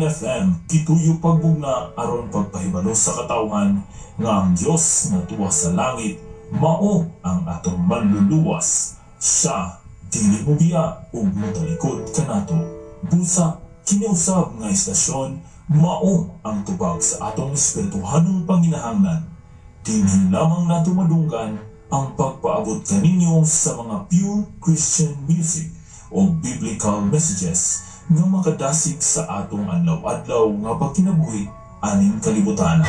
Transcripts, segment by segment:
FM kituyo pagbugna aron pagpahibalo sa katawhan nga ang Dios nga tuwa sa langit mao ang atong manluluwas. Siya dili mo biya ug motalikod kanato. Busa kini usab nga istasyon mao ang tubag sa atong espirituhanong panginahanglan. Dinhi lamang nato madunggan ang pagpaabot kaninyo sa mga pure Christian music o biblical messages nga makadasig sa atong adlaw-adlaw nga pagkinabuhi aning kalibutan.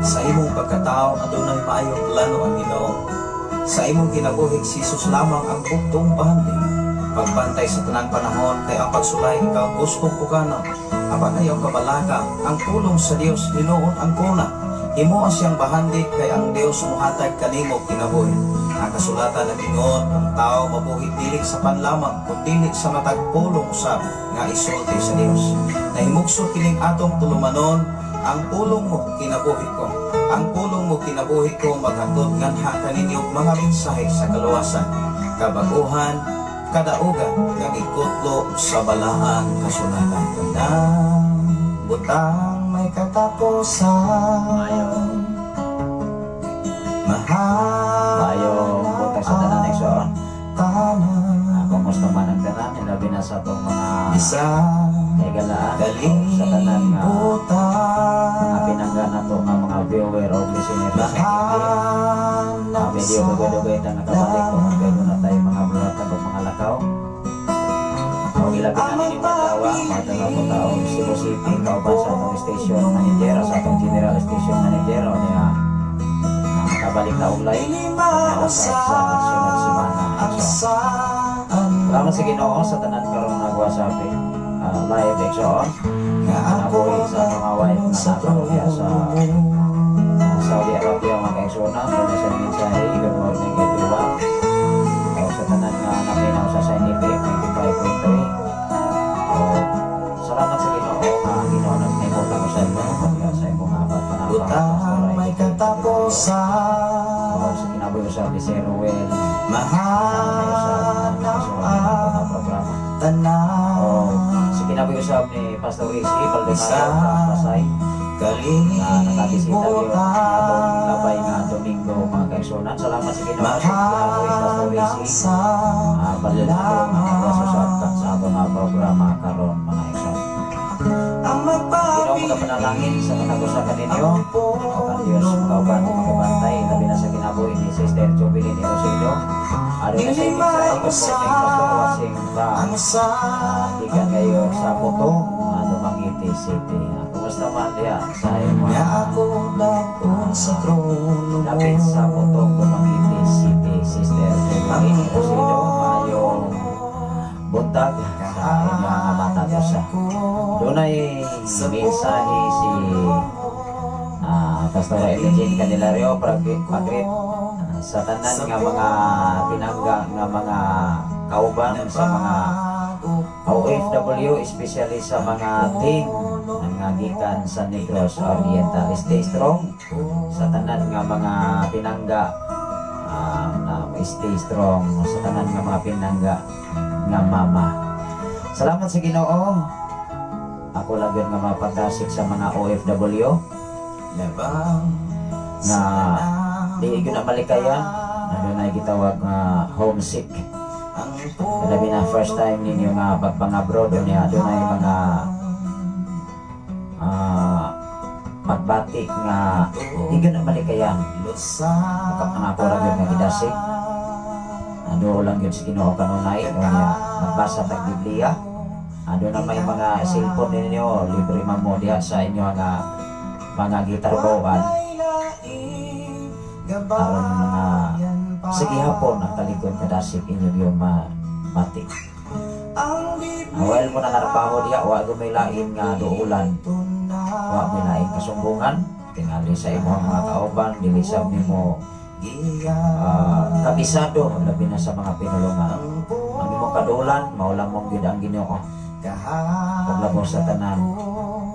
Sa imong pagkatao adunay maayong plano ang Ginoo. Sa imong kinabuhi si Jesus lamang ang buktong bahandi. Pagbantay sa tanang panahon kay ang pagsulay ikaw gustong pugana. Apan ayaw kabalaga ang pulong sa Dios hinuon ang kuna. Imo siyang bahandi kay ang Dios mohatag kanimo kinabuhi. Ang kasulatan ng ingon ang tao mabuhi dili sa panlamang kundi sa matag pulong usab nga isulti sa Dios. Nahimugso kining atong tulumanon ang pulong mo kinabuhi ko. Ang pulong mo kinabuhi ko maghatod nganha kaninyo mga mensahe sa kaluwasan, kabaguhan, kadaugan nga ikutlo sa balahang kasulatan. Tandang butang may katapusan. Mayong butang sa tanan ekson. Kumusta man ang tanan, labi na sa itong mga kagalaan sa tanan nga mga pinangga na ito nga mga viewer o listener sa video dugay-dugay ito nakabalik kung magkailo na tayo mga bulatan o mga lakaw o ilapin na nini matawa matanga po tao Cebu City kauban sa itong station manager sa itong general station manager o niya nakabalik na ulay sa sunod simana. Salamat sa Ginoo sa tanan karong nagwasabi live exon nabuhi sa mga wife na nakapagya sa Saudi Arabia mga kaeksona sa mensahe. Good morning everyone o sa tanan nga napinaw sa Scientific 95.3. Salamat sa Ginoo Ginoo nagmimot ako sa inyo pagkaya sa imong apat panahon may katapusan sa kinabuhi sa di Sir Ruel sa kinabuhi usab ni Pastor Rizky Baldemaro Pasay na nakabisita yun atong labay nga Domingo mga kaigsunan. Salamat sa Ginoo sa kinabuhi Pastor Rizky Baldemaro mga kasusap sa atong programa karon mga kaigsunan. Ginoo mga panalangin sa katagusakan ninyo o kan Diyos kauban o magabantay labi na sa kinabuhi ni Sister Jovelyn Erosilio. Ano na sa ibig sa ikot wasing from ikan kayo sa Puto Mangiti City. Kumusta man diya sa imo lapit sa Puto Mangiti City Sister Jovelyn Erosilio mayong buntag sa mga mata ko sa dunay mensahe si Pastor Eugene Candelario Pagrit sa tanan nga mga pinangga nga mga kauban sa mga OFW especially sa mga team nga gikan sa Negros Oriental. Stay strong sa tanan nga mga pinangga na stay strong sa tanan nga mga pinangga nga mama. Salamat sa Ginoo. Ako lang yun nga mapagdasig sa mga OFW na di ko na malikayan na na gitawag nga homesick. Labi na first time ninyo nga pagpang-abroad niya adunay mga pagbatik nga di ko na malikayan. Ako lang yun nga gidasig. Ado lang yun si Ginoo kanunay nga magbasa tag Biblia. Ado na may mga cellphone ninyo libre man mo diha sa inyo nga mga gitar bawaan. Aron mga sige hapon ang talikod kadasig inyo yung mati. Awal mo na narapaho diya, wa may lain nga duulan, wa may lain kasumbungan, tingali sa imo mga kauban, dilisab nimo kabisado labi na sa mga pinulungan. ang imong kadulan maulang mong gyud ang Ginoo. Paglabot sa tanan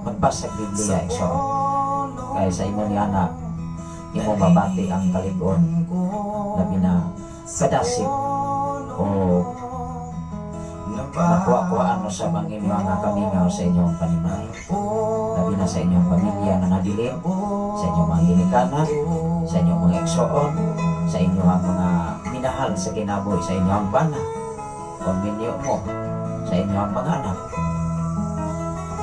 magbasa sa Biblia igsoon. Kay sa imo ni anak imo mabati ang kalig-on labi na kadasig o makuha-kuhaan mo sa mga mga kamingaw sa inyong panimay. Labi na sa inyong pamilya na nabilin, sa inyong mga ginikanan, sa inyong mga igsoon, sa inyong mga minahal sa kinabuhi, sa inyong bana, konminyo mo, sa inyong mga anak.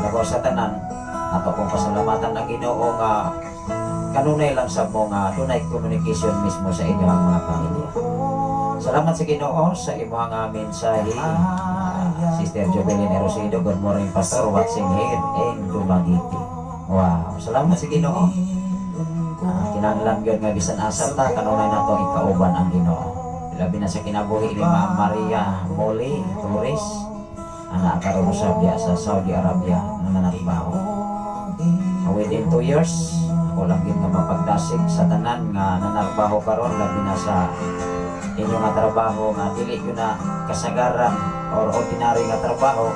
Labaw sa tanan, ato kong pasalamatan ng Ginoo nga kanunay lang sa mga tunay communication mismo sa inyong mga pamilya. Salamat sa Ginoo sa imong mensahe. Sister Jovelyn Erosido, good morning Pastor, watching here in Dumaguete. Wow, salamat sa Ginoo. Kinahanglan gyud nga bisan asa ta kanunay nato ikauban ang Ginoo. Labi na sa kinabuhi ni Ma'am Maria Moli Torres, anak karon sa Saudi Arabia na nanarbaho. Within 2 years, ako lang gyud nga mapagdasig sa tanan nga nanarbaho karon labi na sa inyo nga trabaho nga dili yun na kasagaran or ordinary nga trabaho.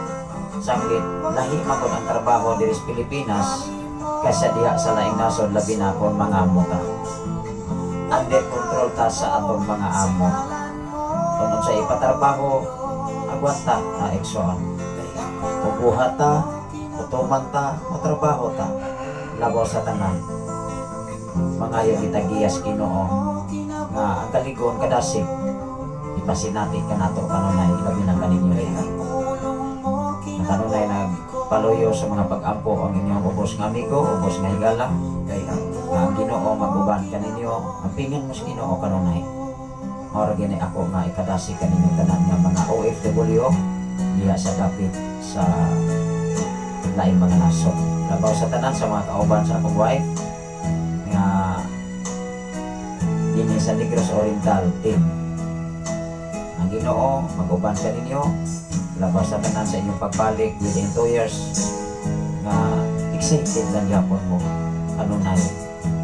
Sanglit lahi man ko ang trabaho diri sa Pilipinas kaysa diha sa laing nasod labi na kon mga amo ta. Under control ta sa atong mga amo. Kung sa ipatrabaho agwanta na eksoon. Ubuhat ta, utuman ta, matrabaho ta. Labaw sa tanan. Mga yung itagiyas Ginoo nga ang kaligon kadasig ipasinati ka nato kanunay labi na kaninyo rihan. Kanunay nagpaluyo sa mga pag-ampo ang inyong ubos nga amigo, ubos nga higala kay ang Ginoo maguban kaninyo ang pingan mo sa Ginoo kanunay. Mao gini ako nga ikadasig kaninyo tanan nga mga OFW diha sa dapit sa laing mga nasod. Labaw sa tanan sa mga kauban sa akong wife nga ini sa Negros Oriental team. Ang Ginoo maguban ka ninyo labas sa tanan sa inyong pagbalik within 2 years nga excited lang yapon mo kanunay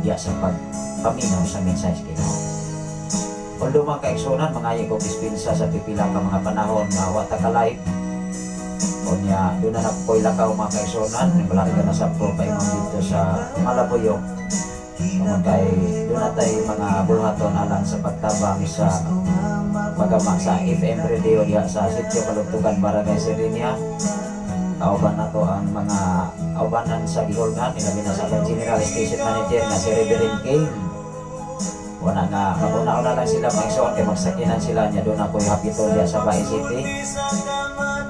diya sa pagpaminaw sa mensahe Ginoo. Although mga kaigsunan mangayo kong dispensa sa pipila ka mga panahon nga wata ka live o niya doon na napoy lakaw mga kaigsunan malaki ka na sa pro pa dito sa Malabuyok. Naman kay doon natin mga bulhaton alang sa pagtabang sa pagama sa FM radio diha sa Sitio Kalugtugan, Barangay Sirinia. Kauban na to ang mga kaubanan sa Gihulngan, ilabi na sa General Station Manager na si Reverend King. Wala nga, maguna-una lang sila mag-isoon kay magsakinan sila niya doon ako yung hapitol diha sa Bae City.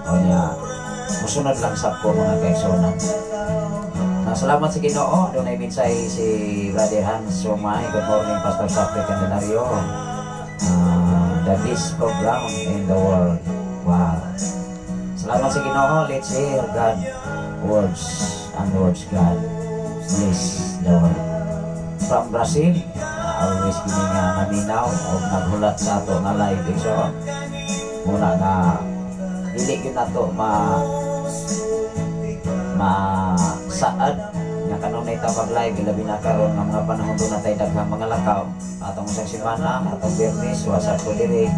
O niya, musunod lang sa ko mga kaisonan. Salamat sa Ginoo. Doon ay mensahe si Brother Hans Sumay. Good morning Pastor Sapri Candelario. The best program in the world. Wow. Salamat sa Ginoo. Let's hear God words and words God bless the world. From Brazil, always kini nga naminaw o naghulat sa ato na live so muna nga dili gyud nato saad nga kanunay ta pag-live labi na karon nga mga panahon do natay daghang mga lakaw atong isang semana atong Biyernes wasap ko diri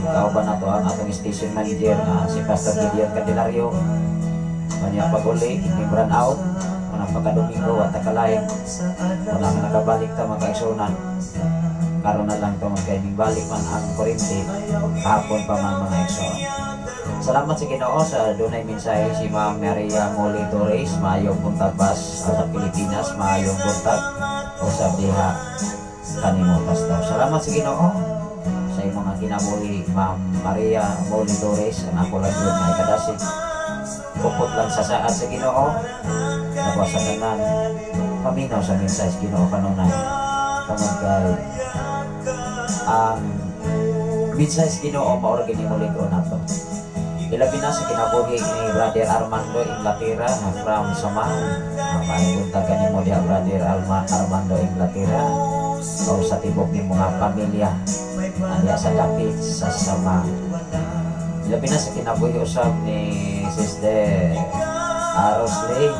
kauban nato ang atong station manager nga si Pastor Gideon Candelario kanya pag-uli ni brand out manang pagka-Domingo at takalain wala nga nakabalik ta mga kaigsunan karon na lang to magkaining balik man ang kurente hapon pa man mga igsoon. Salamat sa Ginoo sa dunay mensahe si Ma'am Maria Moli Torres. Maayong buntag bas sa Pilipinas, maayong buntag usab diha kanimo Pastor. Salamat sa Ginoo sa imong mga kinabuhi Ma'am Maria Moli Torres. Ang ako lang yun ay kadasig pupot lang sa saad sa Ginoo nabawa sa tanan paminaw sa mensahe Ginoo kanunay tungod kay ang mensahe Ginoo maura gini mo linggo nato. Ilabi na sa kinabuhi ni Brother Armando Inglaterra from Samang. Maayong buntag kanimo diha Brother Armando Inglaterra. O sa tibok ni mga pamilya anya sa dapit sa Samang. Ilabi na sa kinabuhi usab ni Sister Roslyn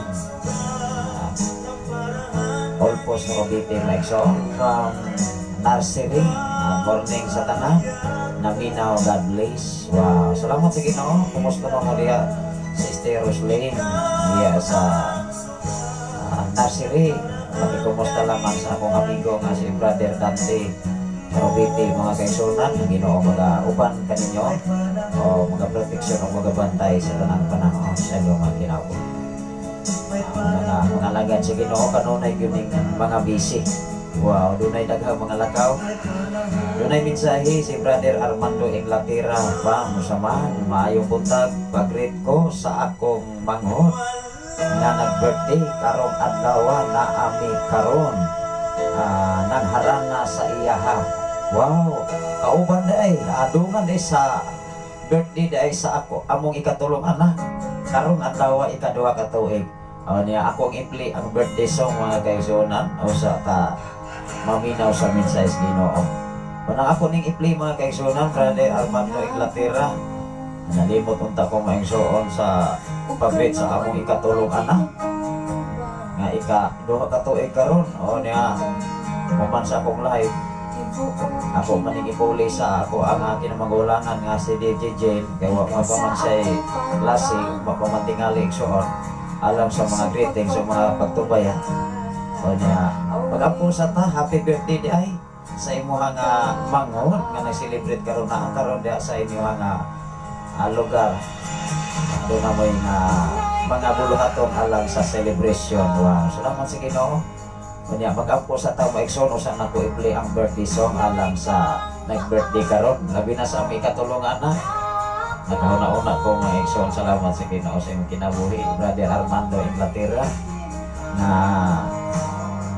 Olpos Robite Lexo from nursery. Morning sa tanan. Naminaw, God bless. Wow, salamat sa Ginoo. Kumusta mo diya Sister Roslyn diya sa nursery. Kumusta lamang sa akong amigo nga si Brother Dante Robiti, mga kaisunan, ang Ginoo mag-uban kaninyo o mag-proteksyon o mag-bantay sa tanang panahon sa inyong mga kinabuhi. Mga alagad sa Ginoo kanunay gyud mga busy. Wow, dunay daghang mga lakaw. Dunay mensahe si Brother Armando Inglaterra. Ba, musaman, maayong buntag, pag-greet ko sa akong manghod nga nag-birthday karong adlaw na ami karon. Nangharana sa iyaha. Wow, kauban day, adungan day sa birthday day sa ako, among ikatulong anak. Karong adlaw ikaduha ka tuig. Niya akong impli ang birthday song mga kaigsunan o sa ta maminaw sa mensahe sa Ginoo. Kunang ako ning impli mga kaigsunan, Brother Armando Inglaterra, nalimot unta ko maingsuon sa pag-greet sa among ikatulong anak. Nga ikaduha ka tuig karon o niya kuman sa akong live. Ako maningipuli sa ako ang aking magulangan nga si DJ Jane kaya wak mapaman siya'y lasing mapamantingaling suon alam sa mga greetings sa mga pagtubayan o niya pag-apo sa ta happy birthday di ay sa imuha nga manghod nga nag-celebrate karon na ang karon diya sa imuha nga lugar doon na mo yung mga buluhaton alang sa celebration. Wow, salamat sa Ginoo. Kanya mag-ampo sa tao maikson usan nako i-play ang birthday song alam sa nag-birthday karon labi na sa aming katulungan na nagkauna-una ko maikson. Salamat sa Ginoo sa imong kinabuhi Brother Armando Inglaterra na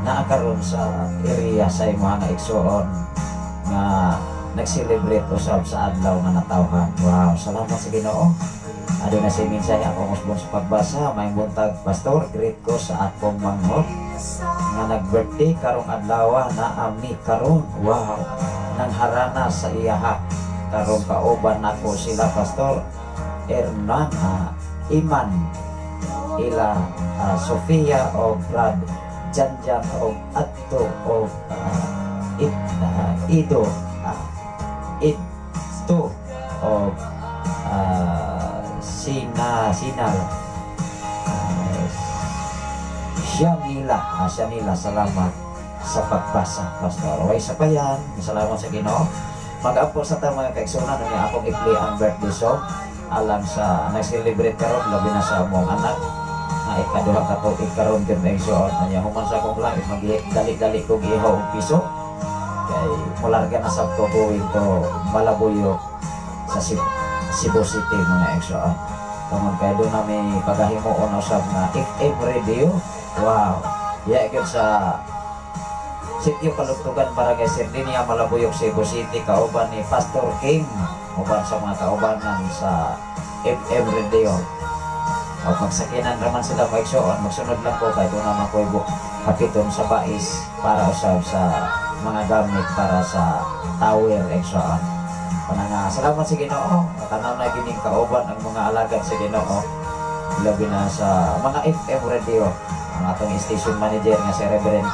naakaroon sa area sa imong nga ikson nga nag-celebrate usab sa adlaw nga natawhan. Wow, salamat sa Ginoo. Ado na si mensahe ako musbon sa pagbasa may buntag pastor greet ko sa akong manghod nga nag-birthday karong adlaw na ami karon. Wow, nangharana sa iyaha karong kauban nako sila pastor Hernan Iman ila Sofia o Brad Janjan o Atto o Ido Ito o Sinal Syanila, salamat sa pagbasa pastor. Okay, sa payan, salamat sa Ginoo. Mag-apo sa ta mga kaigsunan niya akong i-play ang birthday song alam sa nag-celebrate karon labi na sa among anak na ikaduha ka tuig karon gyud maigsuon niya human sa akong live magdali-dali ko gihaw og piso kay mularga na sab ko going to Malabuyo sa Cebu City mga igsuon. Tungod kay doon na may paghahimuon usab na FM radio. Wow, gyud sa sitio Kalugtugan Barangay Sardinia, Malabuyog, Cebu City, kauban ni Pastor King, uban sa mga kaubanan sa FM radio. O magsakinan raman sila maigsuon, magsunod lang ko kay doon naman ko hapiton sa bais para usab sa mga gamit para sa tower igsuon. Salamat sa Ginoo. Tanaw na gining kauban ang mga alagad sa Ginoo. Labi na sa mga FM radio. Ang atong station manager nga si Reverend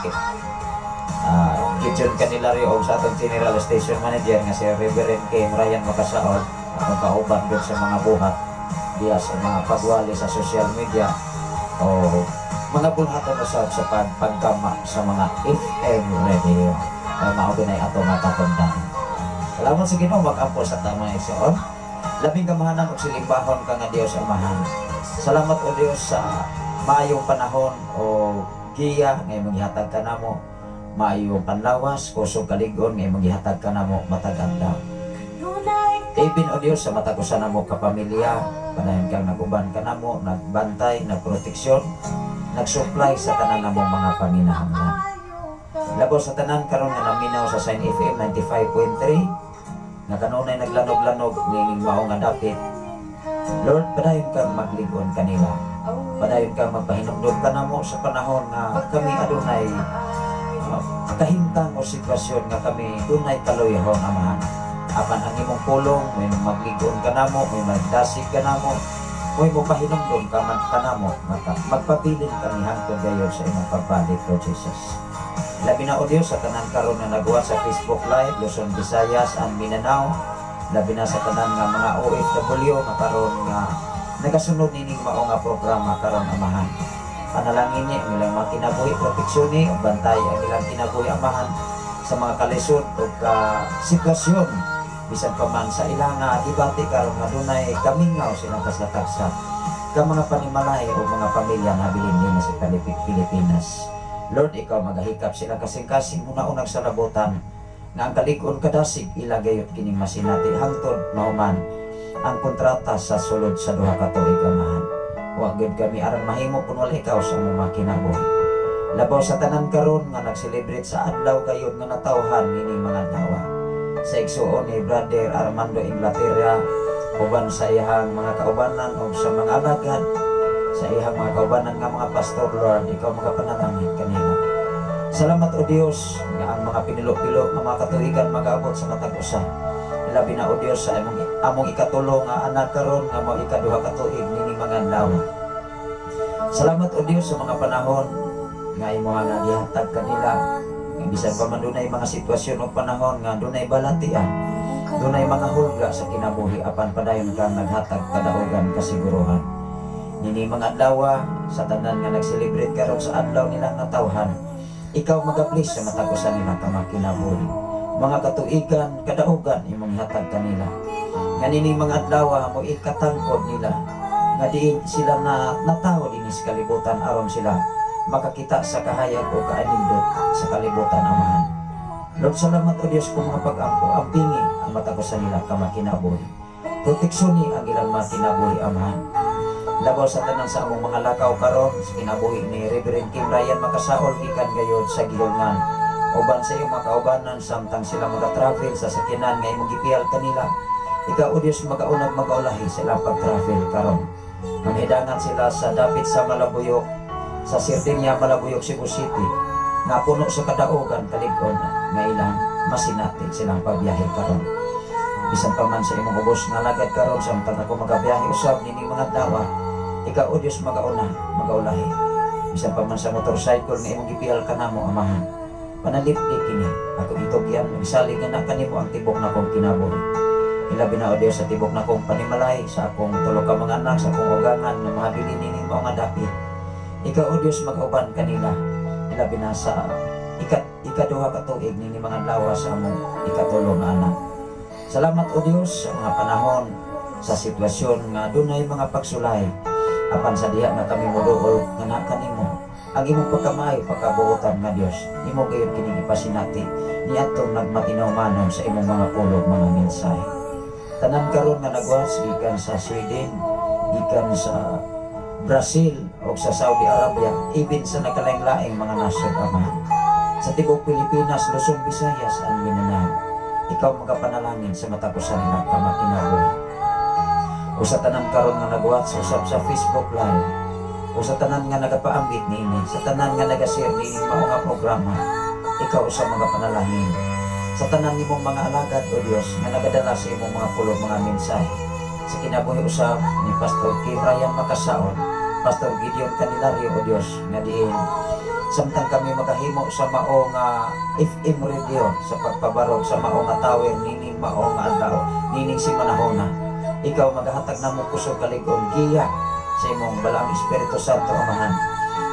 Gideon Canilari o sa atong general station manager nga si Reverend Kim Ryan Makasaod. Atong kauban din sa mga buhat diya sa mga pagwali sa social media o mga bulhaton usab sa pagkama sa mga FM radio. Mauginay atong matatandaan. Salamat sa Ginoo mag-ampo sa tamang igsoon. Labing kamahanan og silimbahon ka nga Dios Amahan. Salamat o Dios sa maayong panahon o giya nga maghihatag ka namo. Maayong panlawas, kusog kaligon nga maghihatag ka namo matag adlaw. Ibin o Dios sa matagusan namo kapamilya, panayon kang naguban ka namo, nagbantay, nagproteksyon, nagsupply sa tanan namong mga panginahanglan. Labo sa tanan karon nga naminaw sa Sign FM 95.3. na kanunay naglanog-lanog ning mao nga dapit. Lord, padayon kang magligon kanila. Padayon kang magpahinumdom ka namo sa panahon nga kami adunay kahimtang o sitwasyon nga kami dunay kaluyahon Amahan. Apan ang imong pulong may magligon ka namo, may magdasig ka namo, may mapahinumdom ka man kanamo, magpabilin kami hangtod gayon sa imong pagbalik, Lord Jesus. Labi na o Dios sa tanan karon nga nagawa sa Facebook Live, Luzon, Visayas, and Mindanao. Labi na sa tanan nga mga OFW nga karon nga nagasunod nining mao nga programa karon amahan. Panalangin ni ang ilang mga kinabuhi, proteksyon ni, bantay ang ilang kinabuhi amahan sa mga kalisod o sitwasyon. Bisan pa man sa ilang debate karon nga dunay kamingaw silang kasatagsa ka mga panimalay o mga pamilya na bilin din sa Pilipinas. Lord, ikaw magahikap sila kasing-kasing una-unang sa labutan nga ang kalig-on kadasig ilagayot kining masinati hangtod mahuman ang kontrata sa sulod sa duha ka tuig amahan. Wa gyud kami aron mahimo kun wala ikaw sa among mga kinabuhi. Labaw sa tanan karon nga nag-celebrate sa adlaw gayud nga natawhan nining mga dawa. Sa igsuon ni Brother Armando Inglaterra uban sa iyang mga kaubanan o sa mga alagad sa iyang mga kaubanan nga mga pastor, Lord, ikaw magapanalangin kanila. Salamat o Dios nga ang mga pinilo-pilo nga mga katuigan mag-abot sa matag usa. Ilabi na o Dios sa among ikatulo nga anak karon nga mao ikaduha ka tuig nining mga adlaw. Salamat o Dios sa mga panahon nga imo nga gihatag kanila. Nga bisan pa man dunay mga sitwasyon o panahon nga dunay balatian, dunay mga hulga sa kinabuhi apan padayon kang naghatag kadaogan kasiguruhan. Nini mga adlaw sa tanan nga nag-celebrate karon sa adlaw nilang natawhan, ikaw mag-bless sa matagusan nila ka kinabuhi. Mga katuigan, kadaogan imong hatag kanila. Nga nini mga adlaw mo ikatangkod nila nga diin sila na natawo dinhi sa kalibutan aron sila makakita sa kahayag o kaanindot sa kalibutan amahan. Lord, salamat o Diyos kung mga pag-ampo, ampingi ang matagusan nila ka kinabuhi. Proteksyon ang ilang mga kinabuhi amahan. Labaw sa tanan sa among mga lakaw karon sa kinabuhi ni Reverend Kim Ryan makasaol gikan gayud sa gihulngan. Uban sa iyong mga kaubanan samtang sila mag-travel sa sakyanan nga imong gipiyal kanila. Ikaw o Diyos magaunag magaulahi sa ilang pag-travel karon. Manghidangan sila sa dapit sa Malabuyok, sa Sardinia, Malabuyok, Cebu City, nga puno sa kadaogan kalig-on nga ilang masinati silang pagbiyahe karon. Bisan pa man sa imong ubos nga lagad karon samtang ako magabiyahe usab nining mga dawa, ikaw o Diyos magauna, magaulahi. Bisan pa man sa motorcycle nga imong gipiyal kanamo amahan, panalipdi kini ako itugyan isalig nga kanimo ang tibok na kong kinabuhi. Ilabi na o Diyos sa tibok na kong panimalay sa akong tulo ka mga anak, sa akong ugangan na mahabilin nining mga dapit. Ikaw o Diyos mag-uban kanila. Ilabi na sa ikaduha ka tuig nining mga adlaw sa among ikatulo nga anak. Salamat o Diyos sa mga panahon sa sitwasyon nga dunay mga pagsulay apan sa diha nga kami moduol nga kanimo ang imong pagkamayo pagkabuotan nga Dios imo gayud kini gipasinati niadtong nagmatinaw-manon sa imong mga pulog mga mensahe. Tanan karon nga nagwas gikan sa Sweden, gikan sa Brazil o sa Saudi Arabia, even sa nagkalaing-laing mga nasod amahan. Sa tibok Pilipinas, Luzon, Visayas, and Mindanao, ikaw magapanalangin sa matapusan nila ka kinabuhi. O sa tanan karon nga nagwatch usab sa Facebook Live, o sa tanan nga nagapaambit niini, sa tanan nga nagashare niini mao nga programa, ikaw usab magapanalangin. Sa tanan nimong mga alagad o Dios nga nagadala sa imong mga pulong mga mensahe, sa kinabuhi usab ni Pastor Kim Ryan makasaon, Pastor Gideon Canilario o Dios nga diin samtang kami makahimo sa mao nga FM radio sa pagpabarog sa mao nga tower nining mao nga adlaw nining si manahona, ikaw magahatag namo kusog kalig-on giya sa imong balang Espiritu Santo amahan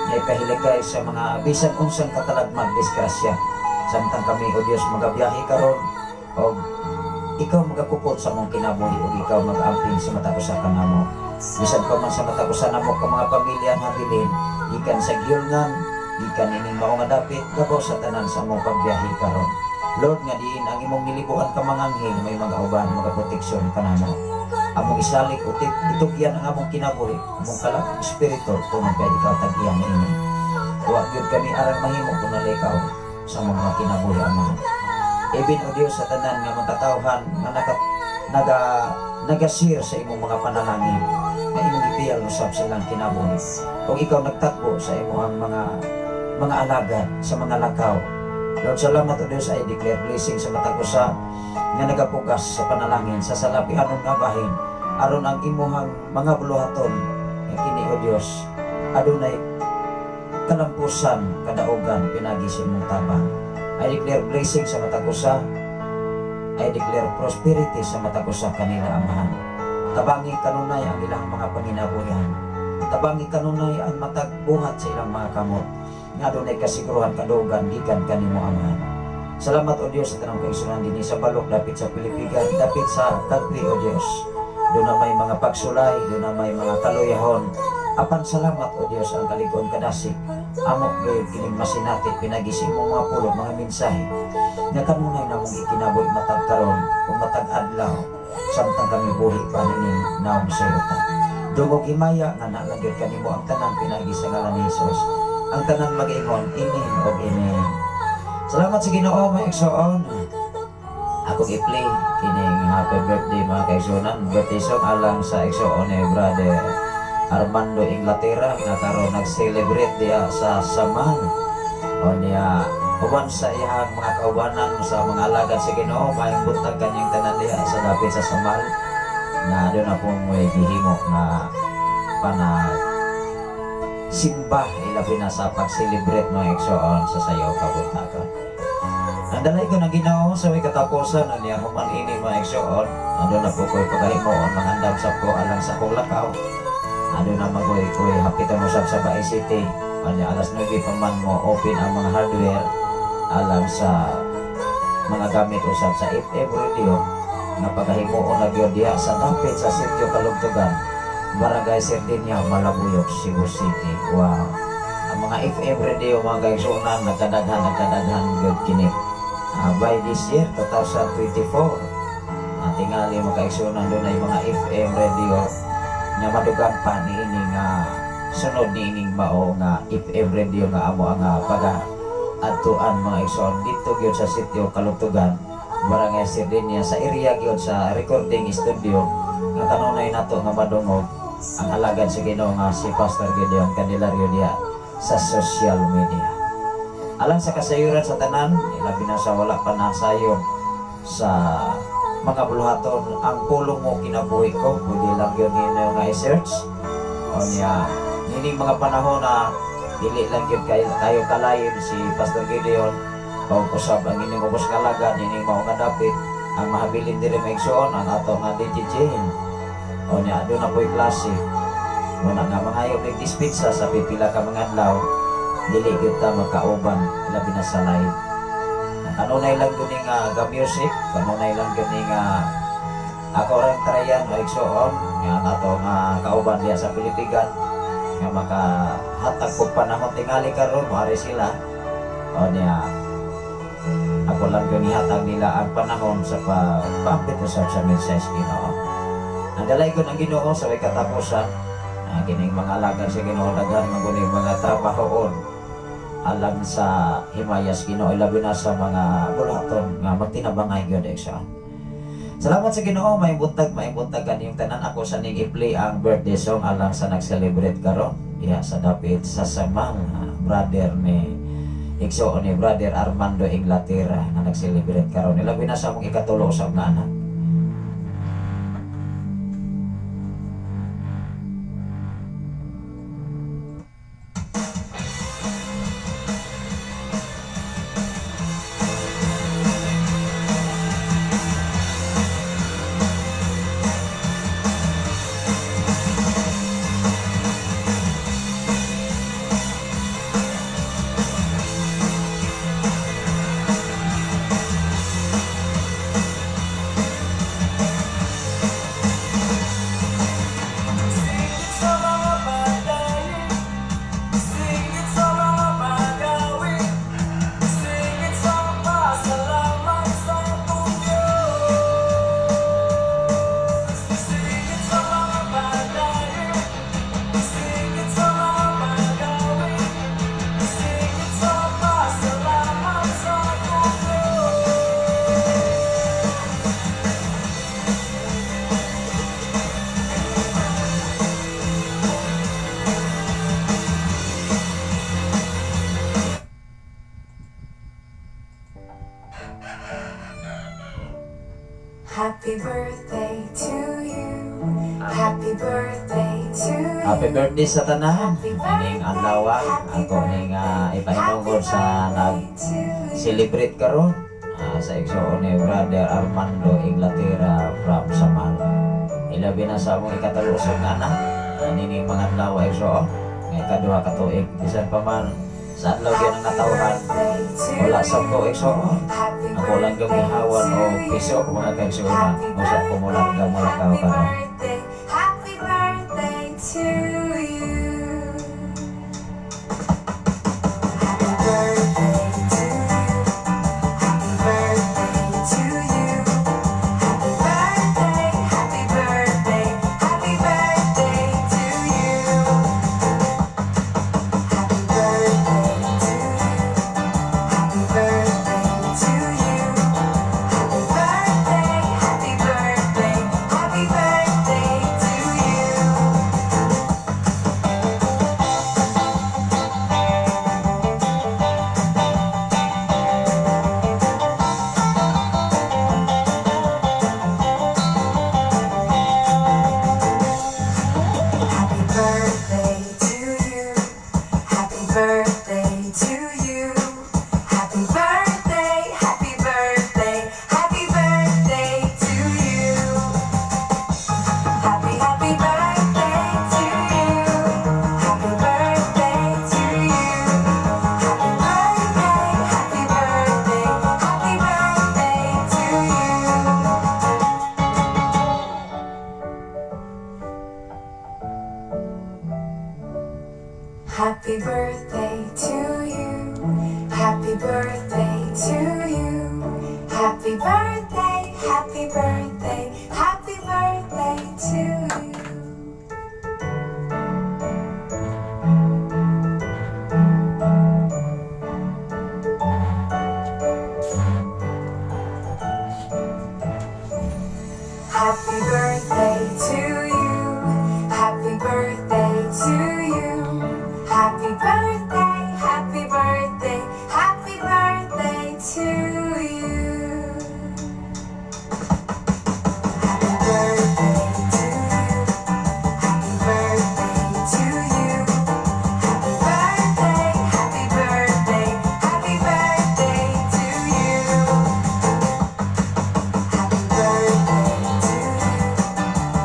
nga ipahiligay sa mga bisan unsang katalagman disgrasya samtang kami o Dios magabiyahe karon o ikaw magakupot sa mong kinabuhi o ikaw mag-amping sa matapusan ka namo. Bisan pa man sa matapusan namo ka mga pamilya nga bilin gikan sa giyulngan, gikan ining mao nga dapit gabaw sa tanan sa mong pagbiyahe karon. Lord, nga diin ang imong nilibuan ka mga anghel may mga uban mga proteksyon kanamo. Among isalik o itugyan ang among kinabuhi, among kalak espiritu tunog kay ikaw tag-iyan ini. Wa gyud kami aran mahimo kun ikaw sa mga kinabuhi amahan. Even o Diyos sa tanan nga matatawhan nga nagashare sa imong mga panalangin nga imong gipiyal usab silang kinabuhi. Kung ikaw nagtakbo sa imong mga alagad sa mga lakaw, Lord, salamat o Diyos, I declare blessing sa matagusa nga nagapugas sa panalangin sa salapianon nga bahin aron ang imuhang mga buluhaton nga kini o Diyos adunay kalampusan, kadaugan, pinagisin mong tabang. I declare blessing sa matag usa. I declare prosperity sa matag usa kanila, Amahan. Tabangi kanunay ang ilang mga panginabuhian. Tabangi kanunay ang matag buhat sa ilang mga kamot. Nga doon ay kasiguruhan kadaugan, gikan kanimo, Amahan. Salamat, O Diyos, sa tanang kaigsunan din sa balok, dapit sa Pilipigan, dapit sa country, O Diyos. Doon na may mga pagsulay, doon na may mga kaluyahon. Apan salamat, O Diyos, ang kalikon kadasik. Amok gayud kining masinati, pinagising mo mga pulo, mga mensahe. Nga kanunay na mong ikinaboy matag karon o matag adlaw, samtang kami buhi pa nining naong sa yuta. Dugog himaya nga nagad kanimo ang tanan pinagi sa ngalan ni Jesus. Ang tanan mag-ingon, Amen o Amen. Salamat sa Ginoo, mga igsoon. Ako i-play kining happy birthday mga kaigsunan. Birthday song alang sa igsoon ni Brother Armando Inglaterra nga karon nag-celebrate diya sa Samal. O niya uban sa iyang mga kaubanan sa mga alagad sa Ginoo, mayang buntag kanyang tanan diya sa dapit sa Samal. Na doon na pong may gihimo na simba ilabi na sa pag-celebrate mga igsoon sa sayaw kabuntakan. Nandalay ko na Ginoo sa may katapusan na niya human ini mga igsoon. Doon na po ko'y pagahimoon mangandam sa ko alang sa kulakaw. Ano na magoy-goy hapitan mo sa Bay City. Kanya alas 9 pa man mo open ang mga hardware alam sa mga gamit usab sa FM radio nga pagahimoon na gyud diha sa dapit sa sitio Kalugtugan, Barangay Sardinia, Malabuyok, Cebu City. Wow. Ang mga FM radio mga kaigsunan nagkadaghan gyud kini. By this year 2024 tingali mga kaigsunan doon ay mga FM radio nga madugang pa ni ini nga sunod ni ining mao nga FM radio nga amo ang pag-adtuan mga igsoon dito gyud sa sitio Kalugtugan, Barangay Sardinia, sa area gyud sa recording studio nga kanunay nato nga madungog ang alagad sa Ginoo nga si Pastor Gideon Candelario diha sa social media. Alang sa kasayuran sa tanan, ilabi na sa wala pa nasayon sa mga buluhaton, ang pulong mo kinabuhi ko, pwede lang yun ninyo nga i-search. O niya, nining mga panahon na dili lang yun kayo kalayin si Pastor Gideon, pag-usap ang inyong ubos kalaga, nining mga nga dapit, ang mahabilin din may igsoon, ang ato nga DJ. O niya, doon na po'y klase. Muna nga mga ayaw nag-dispitsa sa pipila ka mga adlaw, dili kita magkauban, ilabi na sa live. Kanunay lang yun nga music, kanunay lang yun nga ako rin trayan o igsoon nga nato nga kauban diya sa Pilipigan nga makahatag ko panahon tingali karon mari sila o niya ako lang yun ihatag nila ang panahon sa pagpapit sa mensahe Ginoo. Ang dalay ko ng Ginoo sa way katapusan kining mga alagan sa Ginoo daghan maguning mga trabahoon alam sa himayas Ginoo ilabi na sa mga bulaton nga magtinabangay gyud sa. Salamat sa Ginoo, may buntag kaniyong tanan. Ako sa ning i-play ang birthday song alang sa nag-celebrate karon diha sa dapit sa Samal, brother ni igsoon ni Brother Armando Inglaterra nga nag-celebrate karon ilabi na sa mong ikatulo sa mga anak. Happy birthday to you. Happy birthday to you. Happy birthday sa tanan. Ining adlaw ako ning ipahinungod sa nag-celebrate karon sa igsoon ni Brother Armando Inglaterra from Samal. Ilabi na sa among ikatalusog nga anak. Nining mga adlaw igsoon. Ngay kaduha ka tuig bisan pa man sa adlaw gyud ang natawhan. Wala sa ko igsoon. Ako lang gamihawan o piso mga kaigsoon. Usa ko mo lang gamulakaw karon. Happy birthday to you. Happy birthday to you. Happy birthday to you. Happy birthday, happy birthday, happy birthday to you. Happy birthday to you. Happy birthday to you. Happy birthday, happy birthday, happy birthday to you. Happy birthday to you. Happy birthday to you. Happy birthday, happy birthday, happy birthday to you. Happy birthday to you. Happy birthday to you. Happy birthday, happy birthday, happy birthday to you. Happy birthday to you. Happy birthday to you. Happy birthday, happy birthday, happy birthday to you. Happy birthday to you. Happy birthday to you. Happy birthday, happy birthday, happy birthday to you. Happy birthday to you. Happy birthday to you. Happy birthday, happy birthday, happy birthday to you.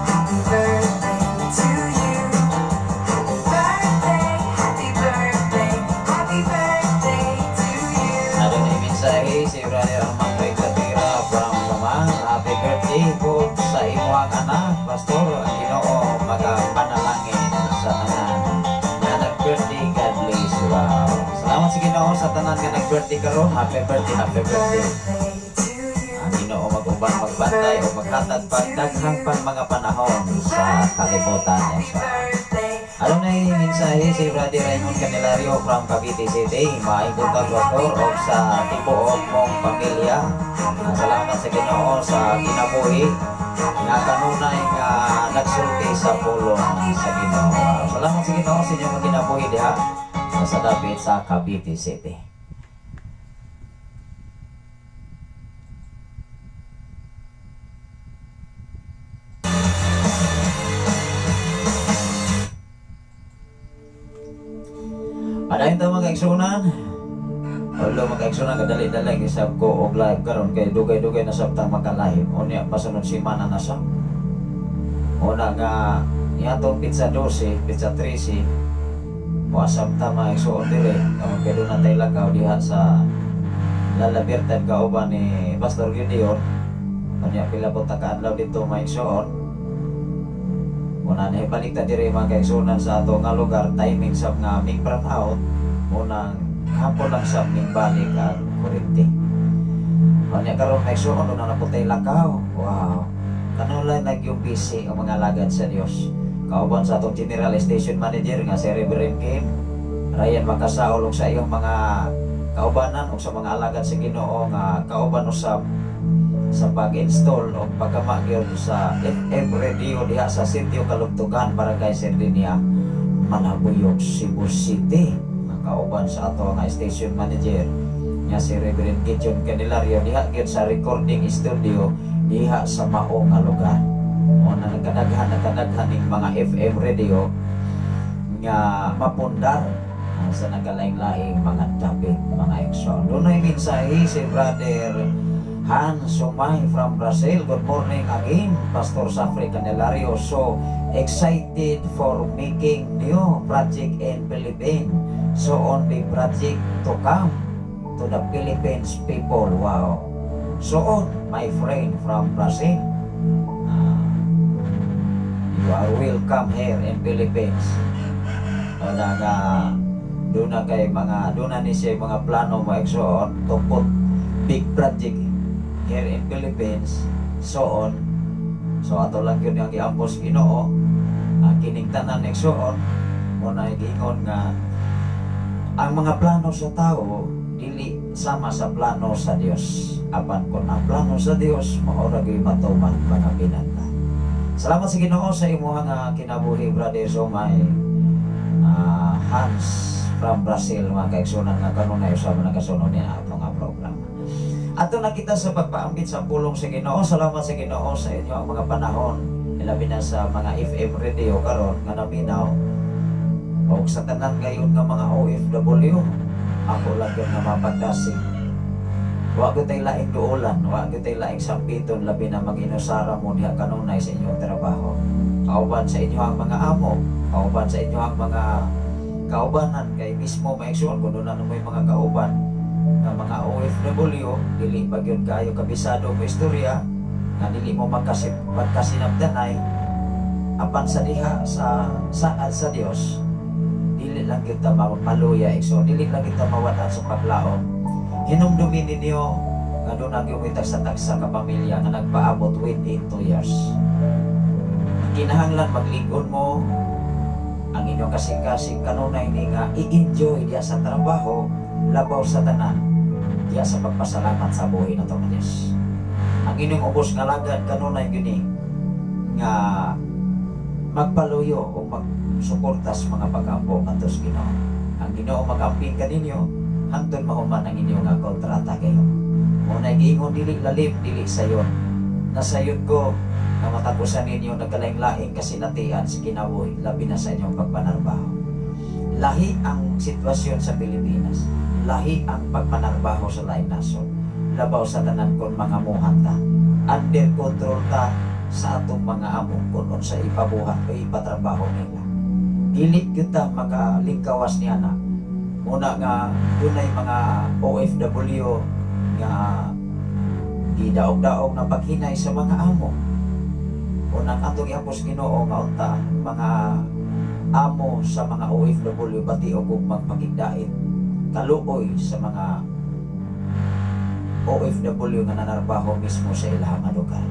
Happy birthday to you. Happy birthday to you. Happy birthday, happy birthday, happy birthday to you. Ano na yung mensahe si Brother Armando Inglaterra from Samal. Happy birthday po sa imuhang anak, Pastor. Ang Ginoo magapanalangin sa tanan nga nag-birthday. God bless you. Wow. Salamat sa Ginoo sa tanan nga nag-birthday karon. Happy birthday, happy birthday. Birthday to you. Ang Ginoo mag-uban, magbantay o maghatag pagdaghang pang mga panahon sa kalibutan niya Happy siya. birthday. Ano na yung mensahe si Brother Raymond Candelario from Cavite City, maibutang Pastor o sa tibuok mong pamilya. Salamat sa Ginoo sa kinabuhi nga kanunay nga nagsulti sa pulong sa Ginoo. Salamat sa Ginoo sa inyong kinabuhi diha sa dapit sa Cavite City. Padayon ta mga kaigsunan. Although mga kaigsunan kadali-dali isab ko og live karon kay dugay-dugay na sabtang maka-live. Unya pasunod semana na sa. Una nga niatong pizza 12, pizza 13. Wa sabta mga kaigsunan dili. Kay doon na tayo lakaw diha sa La Libertad kauban ni Pastor Gideon. Unya pila po taka-adlaw dito mga kaigsunan. Muna na ibalik ta diri mga kaigsunan sa ato nga lugar, timing sab nga aming front out. Munang hapon lang sab ning balik ang kurente. Unya karon kaigsunan doon na putay lakaw. Wow. Kanulay nagyubisi ang mga alagad sa Dios. Kauban sa atong General Station Manager nga si Reverend Kim Ryan makasaol og sa iyong mga kaubanan o sa mga alagad sa Ginoo nga kauban usab sa pag-install o pagkamagyo sa FM radio diha sa Sitio Kalugtugan, Barangay Sardinia, Malabuyog, Cebu City. Kauban sa ato nga station manager nga si Reverend Gideon Candelario diha gyud sa recording studio diha sa mao nga lugar. O na nagkadaghan ning mga FM radio nga mapundar sa nagalaing-laing mga David, mga igsoon. Doon ay mensahe si Brother Hans Sumay from Brazil. Good morning again, Pastor Safri Candelario. So excited for making new project in Philippines. So on the project to come to the Philippines people. Wow. So on, my friend from Brazil, you are welcome here in Philippines. Doon na kay mga, doon na ni siya mga plano mo igsoon to put big project here in Philippines. So on, so ato lang yun yung iambos Ginoo. Kining tanan igsoon mo na igingon nga ang mga plano sa tao dili sama sa plano sa Dios. Apan kon ang plano sa Dios mao ra gyud matuman mga pinanta. Salamat sa Ginoo sa imong kinabuhi, Brother Somay. Hans from Brazil, mga kaigsunan nga kanunay usab nagasunod niya ato nga programa. Ato na kita sa pagpaambit sa pulong sa Ginoo. Salamat sa Ginoo sa inyo ang mga panahon, ilabi na sa mga FM radio karon nga naminaw o sa tanan ngayon nga mga OFW. Ako lang yung namapagdasig. Wa gyud tay laing duolan, wa gyud tay laing sampiton, labi na mag-inusara mo diha kanunay sa inyong trabaho. Kauban sa inyo ang mga amo, kauban sa inyo ang mga kaubanan, kay mismo maigsoon kung doon na mo yung mga kauban ng mga OFW, dili pa gyud kayo kabisado mo istorya, nga dili mo magkasinabdanay apan sa diha sa Dios, dili lang kita maluya igsoon, dili lang kita mawatan sa paglaom. Hinumdumin ninyo nga doon ang yumitag sa tagsa ka pamilya nga nagpaabot within 2 years. Kinahanglan maglingon mo ang inyong kasing-kasing kanunay ni nga i-enjoy diya sa trabaho, labaw sa tanan, diya sa pagpasalamat sa buhay na ito ng Diyos. Ang inyong ubos nga lagad kanunay gini nga magpaluyo o magsuporta sa mga pag-ampo kantos Ginoo. Ang Ginoo mag-amping kaninyo hangtod mahuman ang inyong nga kontrata kayo. Muna giingon dili lalim, dili sayon. Nasayon ko na matapusan ninyo nagkalaing-laing kasinatian sa kinabuhi, labi na sa inyong pagpanarbaho. Lahi ang sitwasyon sa Pilipinas, lahi ang pagpanarbaho sa laing nasod, labaw sa tanan kon mga muhanta, under control ta sa atong mga amo kung sa ipabuhat o ipatrabaho nila. Dili kita makalingkawas niya na. Muna nga dunay mga OFW nga gidaog-daog na paghinay sa mga amo. Unang atong iapos Ginoo nga unta mga amo sa mga OFW bati og magpakigdait kaluoy sa mga OFW nga nanarbaho mismo sa ilahang lugar.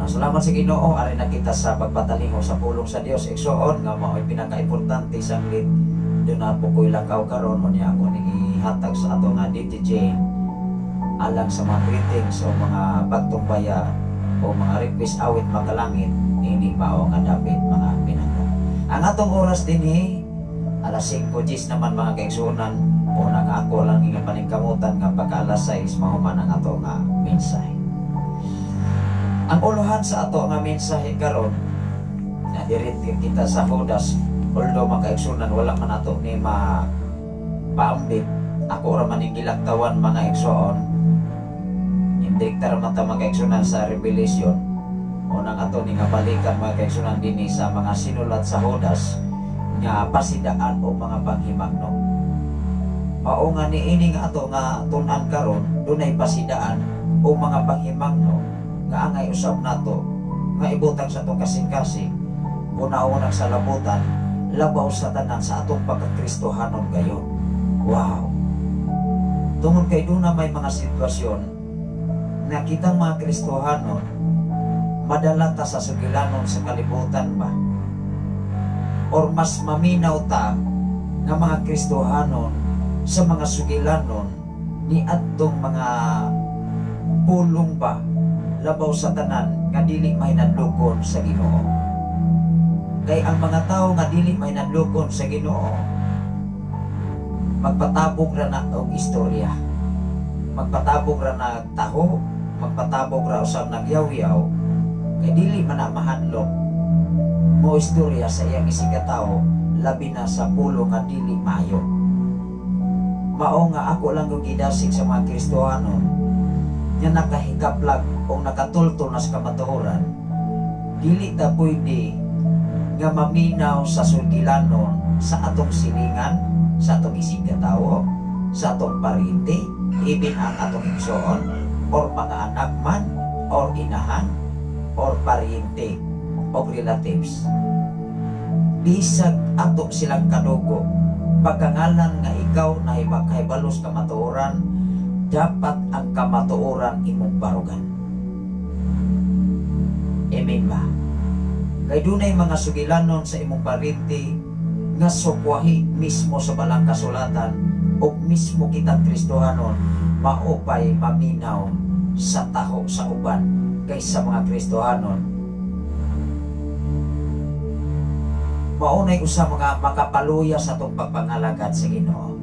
Salamat sa Ginoo, ari na kita sa pagpatalingo sa pulong sa Dios igsoon nga mao'y pinaka-importante sang lit. Doon na po ko ilang karon mo niya ako ihatag sa ato nga DTJ alang sa mga greetings o mga pagtumbaya o mga request awit makalangit hindi mao nga dapat mga pinangga. Ang atong oras dinhi alas 5:10 naman mga kaigsunan. Una nga ako lang nga paningkamutan nga pagka alas 6 mahuman ang ato nga mensahe. Ang uluhan sa ato nga mensahe karon na direct kita sa Judas. Although mga kaigsunan wala man ato ni paambit, ako ra man gilaktawan mga igsoon. Indiktar man ta mga kaigsunan sa Revelation. Unang ato ni nga balikan mga kaigsunan dinhi sa mga sinulat sa Judas nga pasidaan o mga panghimangno. Mao nga niini nga ato nga tun-an karon dunay pasidaan o mga panghimangno nga angay usab nato nga ibutang sa atong kasing-kasing una-unang sa labutan labaw sa tanan sa atong pagkakristohanon gayon. Wow! Tungod kay doon na may mga sitwasyon na kitang mga Kristohanon madala ta sa sugilanon sa kalibutan ba? Or mas maminaw ta nga mga Kristohanon sa mga sugilanon ni adtong mga pulong ba labaw sa tanan nga dili may nadlukon sa Ginoo. Kay ang mga tao nga dili may nadlukon sa Ginoo magpatabog ra na og istorya, magpatabog ra na taho, magpatabog ra usab nagyaw-yaw kay dili man na mahadlok mo istorya sa iyang isigataw, labi na sa pulo nga dili maayo. Mao nga ako lang yung gidasig sa mga Kristohanon nga nakahikaplag o nakatultol na sa kamatuoran, dili ta pwede nga maminaw sa sugilanon sa atong silingan, sa atong isigatawo, sa atong parinte, even ang atong igsoon, or mga anak man, or inahan, or parinte, o relatives. Bisag ato silang kadugo, pagkangalan nga ikaw na hibakahibalos kamatuoran, dapat ang kamatuoran imong barugan. Amen ba? Kay dunay mga sugilanon sa imong parinte nga sukwahi mismo sa balang kasulatan o mismo kitang Kristohanon maupay maminaw sa taho sa uban kaysa mga Kristohanon. Maunay usa mga makapaluya sa itong pagpangalagad sa Ginoo.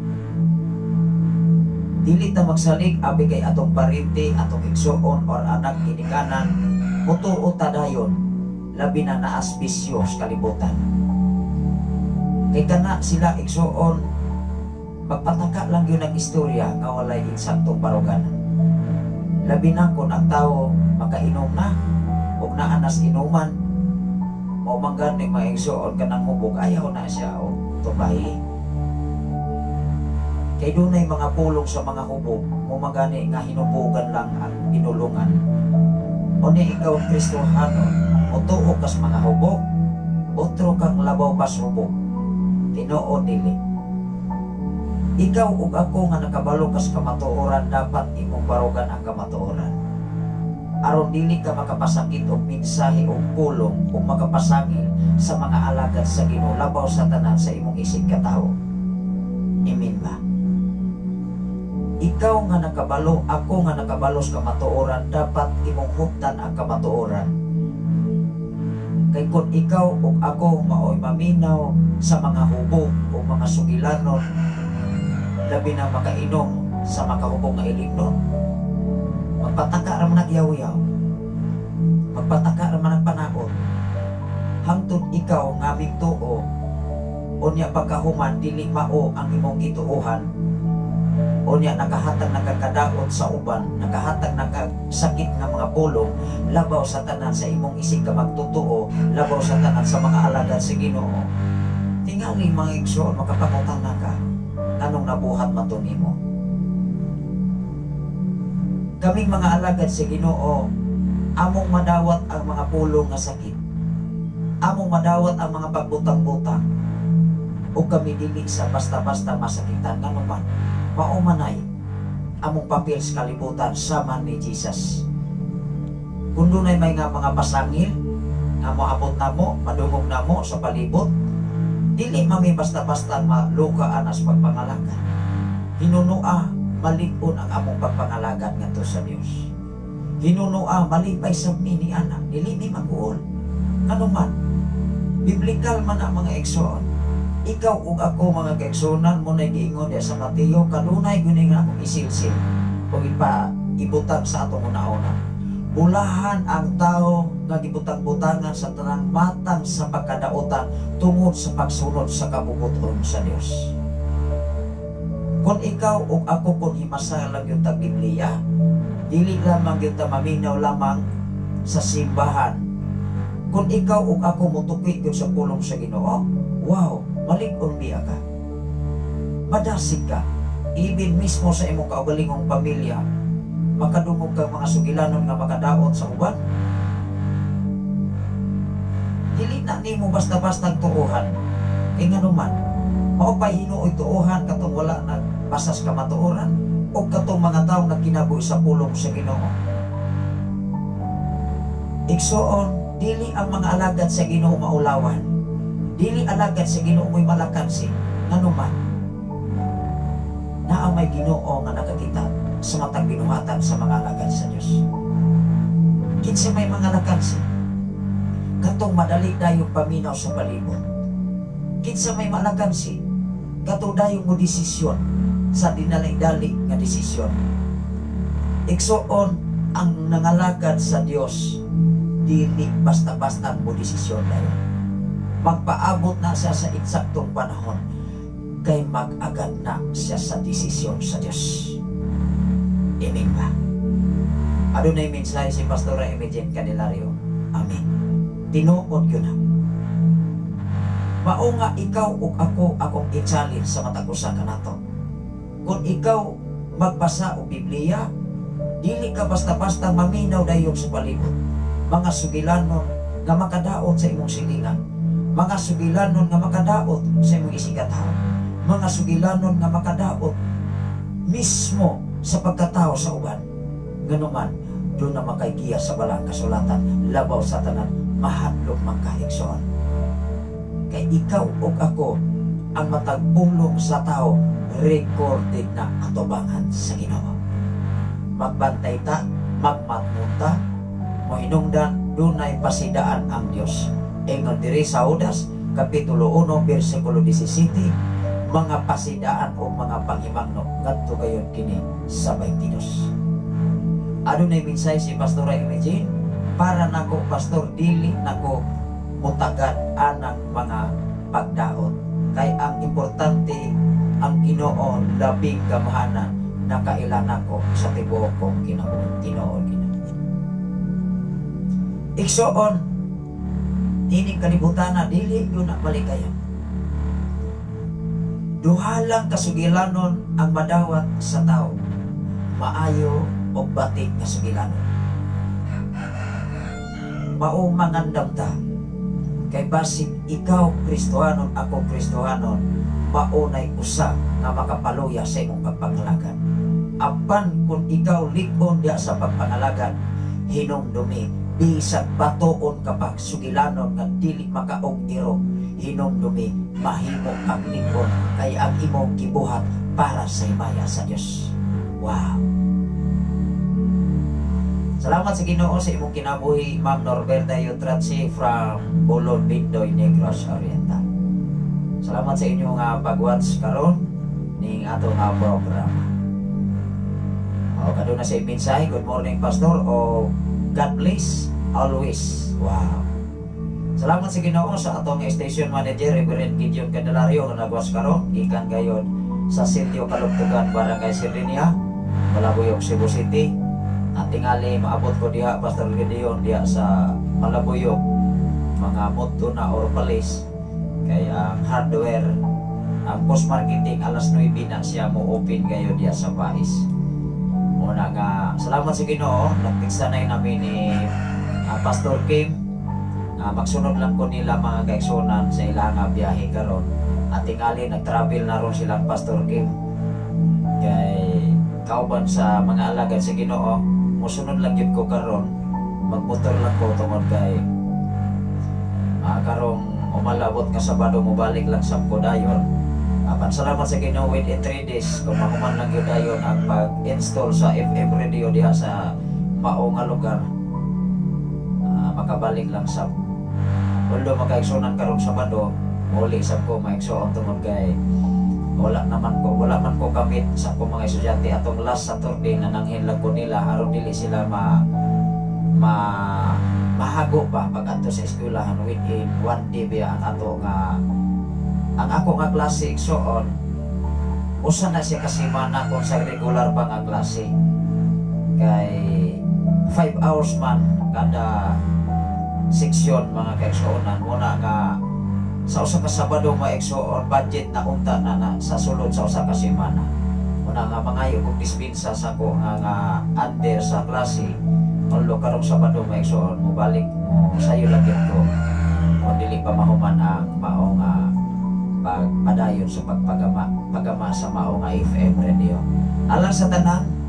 Dili ta magsalig abi kay atong parinte, atong igsoon or anak kinikanan, mutuo ta dayon labi na naasbisyo sa kalibutan. Kay kana sila igsoon, magpataka lang yun ang istorya nga walay insaktong baruganan. Labi na kung ang tao makainom na o naanas inuman, o manggan ni maigsoon ka ng hubog, ayaw na siya o tubahi. Kay dunay mga pulong sa mga hubog, mumagani nga hinubugan lang ang inulungan. O ni ikaw Kristohanon, o tuo kas mga hubog, otro kang labaw pas hubog, Tinoo dili. Ikaw ug ako nga nakabalo kas kamatuoran, dapat imong barugan ang kamatuoran. Aron dili ka makapasakit og mensahe o pulong o makapasangil sa mga alagad sa Ginoo labaw sa tanan sa imong isig katawo. Amen ba? Ikaw nga nakabalo, ako nga nakabalos kamatuoran, dapat imong huptan ang kamatuoran. Kay kung ikaw ug ako maoy maminaw sa mga hubog o mga sugilanon, labi na makainom sa makahubog nga ilignon, magpataka ra man nagyaw-yaw, magpataka ra man panakot, hangtod ikaw nga migtuo unya pagkahuman dili mao ang imong gituohan, unya nakahatag nagkakadaot sa uban, nakahatag nagkasakit nga mga pulong, labaw sa tanan sa imong isig ka magtutuo, labaw sa tanan sa mga alagad sa Ginoo. Tingali mga igsoon, makapangutang na ka, anong nabuhat mato nimo? Kaming mga alagad sa Ginoo, among madawat ang mga pulong nga sakit, among madawat ang mga pagbutang-butang, o kami dili sa basta-basta masakitan nga naman, maumanay among papel sa kalibutan sama ni Jesus. Kung dunay may nga mga pasangil nga moabot namo, madungog namo sa palibot, dili mami basta-basta malukaan as pagpangalagan. Hinunua malig-on ang among pagpangalagan ngadto sa Dios. Hinunua malipay sabni ni anak, dili ni maguol. Kanuman biblikal man ang mga igsoon. Ikaw ug ako mga kaigsunan mo na giingon diya sa Mateo, kanunay guni nga akong isilsil o ipaibutan sa atong una-una. Bulahan ang tao nga gibutang-butangan sa tanang matang sa pagkadautan tungod sa pagsunod sa kabubuton sa Dios. Kung ikaw ug ako kung himasa lang yung tag-Biblia, dili lamang yung maminaw lamang sa simbahan. Kung ikaw ug ako mutupi yung sa pulong sa Ginoo, wow, malig-on biya ka, madasig ka, even mismo sa imong kaugalingong pamilya, makadungog kang mga sugilanon nga makadaot sa uban. Dili na nimo basta-basta tuuhan, kay nga naman maupay hinuoy tuuhan katong wala nagbasas kamatuoran o katong mga taong nagkinabuhi sa pulong sa Ginoo. Igsoon, dili ang mga alagad sa Ginoo maulawan, dili alagad sa Ginoo mo'y malakansi, nganuman na ang may Ginoo nga nakakita sa matang binuhatan sa mga alagad sa Diyos. Kinsa may mga lakansi, katong madali dayong paminaw sa palibot. Kinsa may malakansi, katong dayong mo desisyon sa dinalay-dali nga desisyon. Igsoon, ang nangalagad sa Diyos, dili basta-basta mo desisyon dayon. magpaabot na siya sa eksaktong panahon kay mag-agad na siya sa desisyon sa Dios. Amen ba? Adunay mensahe si Pastora Imogen Candelario. Amen. Tinuod yun na. Mao nga ikaw ug ako akong i-challenge sa matag usa kanato. Kung ikaw magbasa og Biblia, dili ka basta-basta maminaw dayon sa palibot. Mga sugilanon nga makadaot sa imong silingan, mga sugilanon nga makadaot sa imong isigataw, mga sugilanon nga makadaot mismo sa pagkatao sa uban. Ganuman, doon na makaigiya sa balang kasulatan, labaw sa tanan, mahadlok magkaigsoon. Kay ikaw o ako ang matagpulong sa tao, recorded na atubangan sa Ginoo. Magbantay ta, magmatmunta, mohinungdan, dunay pasidaan ang Dios. Ingon diri sa Judas, Kapitulo 1, versikulo 17, mga pasidaan o mga panghimangno, ngadto kayon kini sa 22. Adunay mensahe si Pastora Imogen, para nako pastor, dili nako mutagad anang mga pagdaot. Kay ang importante ang Ginoo labing gamahanan nakailan ako sa tibuok kong Ginoo. Iksoon dining kalibutan na dili yun na malikayo. Duha lang kasugilanon ang madawat sa tao, maayo o batik kasugilanon. Mao mangandam ta. Kay basig ikaw Kristohanon, ako Kristohanon, maunay usa nga makapaluya sa imong pagpangalagan. Apan kung ikaw likon diya sa pagpangalagan, hinumdumi, bisag batoon kapag sugilanon nga dili makaog iro, hinumdumi, mahimo ang likon kay ang imong gibuhat para sa himaya sa Dios. Wow! Salamat sa Ginoo sa imong kinabuhi, Ma'am Norberta Yutratsi from Bulon, Bindoy, Negros Oriental. Salamat sa inyong pag-watch karon ning ato nga programa. O kaduna sa mensahe, good morning Pastor, o God bless always. Wow. Salamat sa Ginoo sa atong station manager Reverend Gideon Candelario nga nagwas karon gikan gayud sa Sitio Kalugtugan, Barangay Sirlinia, Malabuyog, Cebu City. At tingali maabot ko diha Pastor Gideon diha sa Malabuyog, mga moto na or palis kay ang hardware, ang post marketing alas 9 na siya mo open kayo diha sa Pais. Muna nga salamat sa Ginoo, nagpigsanay namin ni Pastor Kim. Magsunod lang ko nila mga kaigsunan sa ilang biyahe karon. At tingali nag-travel na ron silang Pastor Kim kay kauban sa mga alagad sa Ginoo. Musunod lang yun ko karon, magmotor lang ko tungod kay karong umalabot nga Sabado mo balik lang sa Kodayon. Salamat sa Ginoo within 3 days kung mahuman lang yun dayon ang pag-install sa FM radio diha sa mao nga lugar. Makabalik lang sa although makaigsunan karong Sabado, muli sa ko maigsuon tungod kay wala man ko kamit sa akong mga estudyante atong last Saturday na nanghilag ko nila aron dili sila mahago pa pag adto sa eskwelahan within 1 day biya ang ako nga klase igsuon usa na siya kasimana kung sa regular pa nga klase kay 5 hours man kada seksyon mga kaigsuonan. Muna nga sa usa ka Sabado maigsuon budget na unta na sa sulod sa usa ka semana. Una nga mangayo kog dispensa sa ko nga under sa klase. Although karong Sabado maigsuon mo balik mo sayo lang ko. O dili pa mahuman ang mao nga pagpadayon sa pagpagama sa mao nga FM radio. Alang sa tanan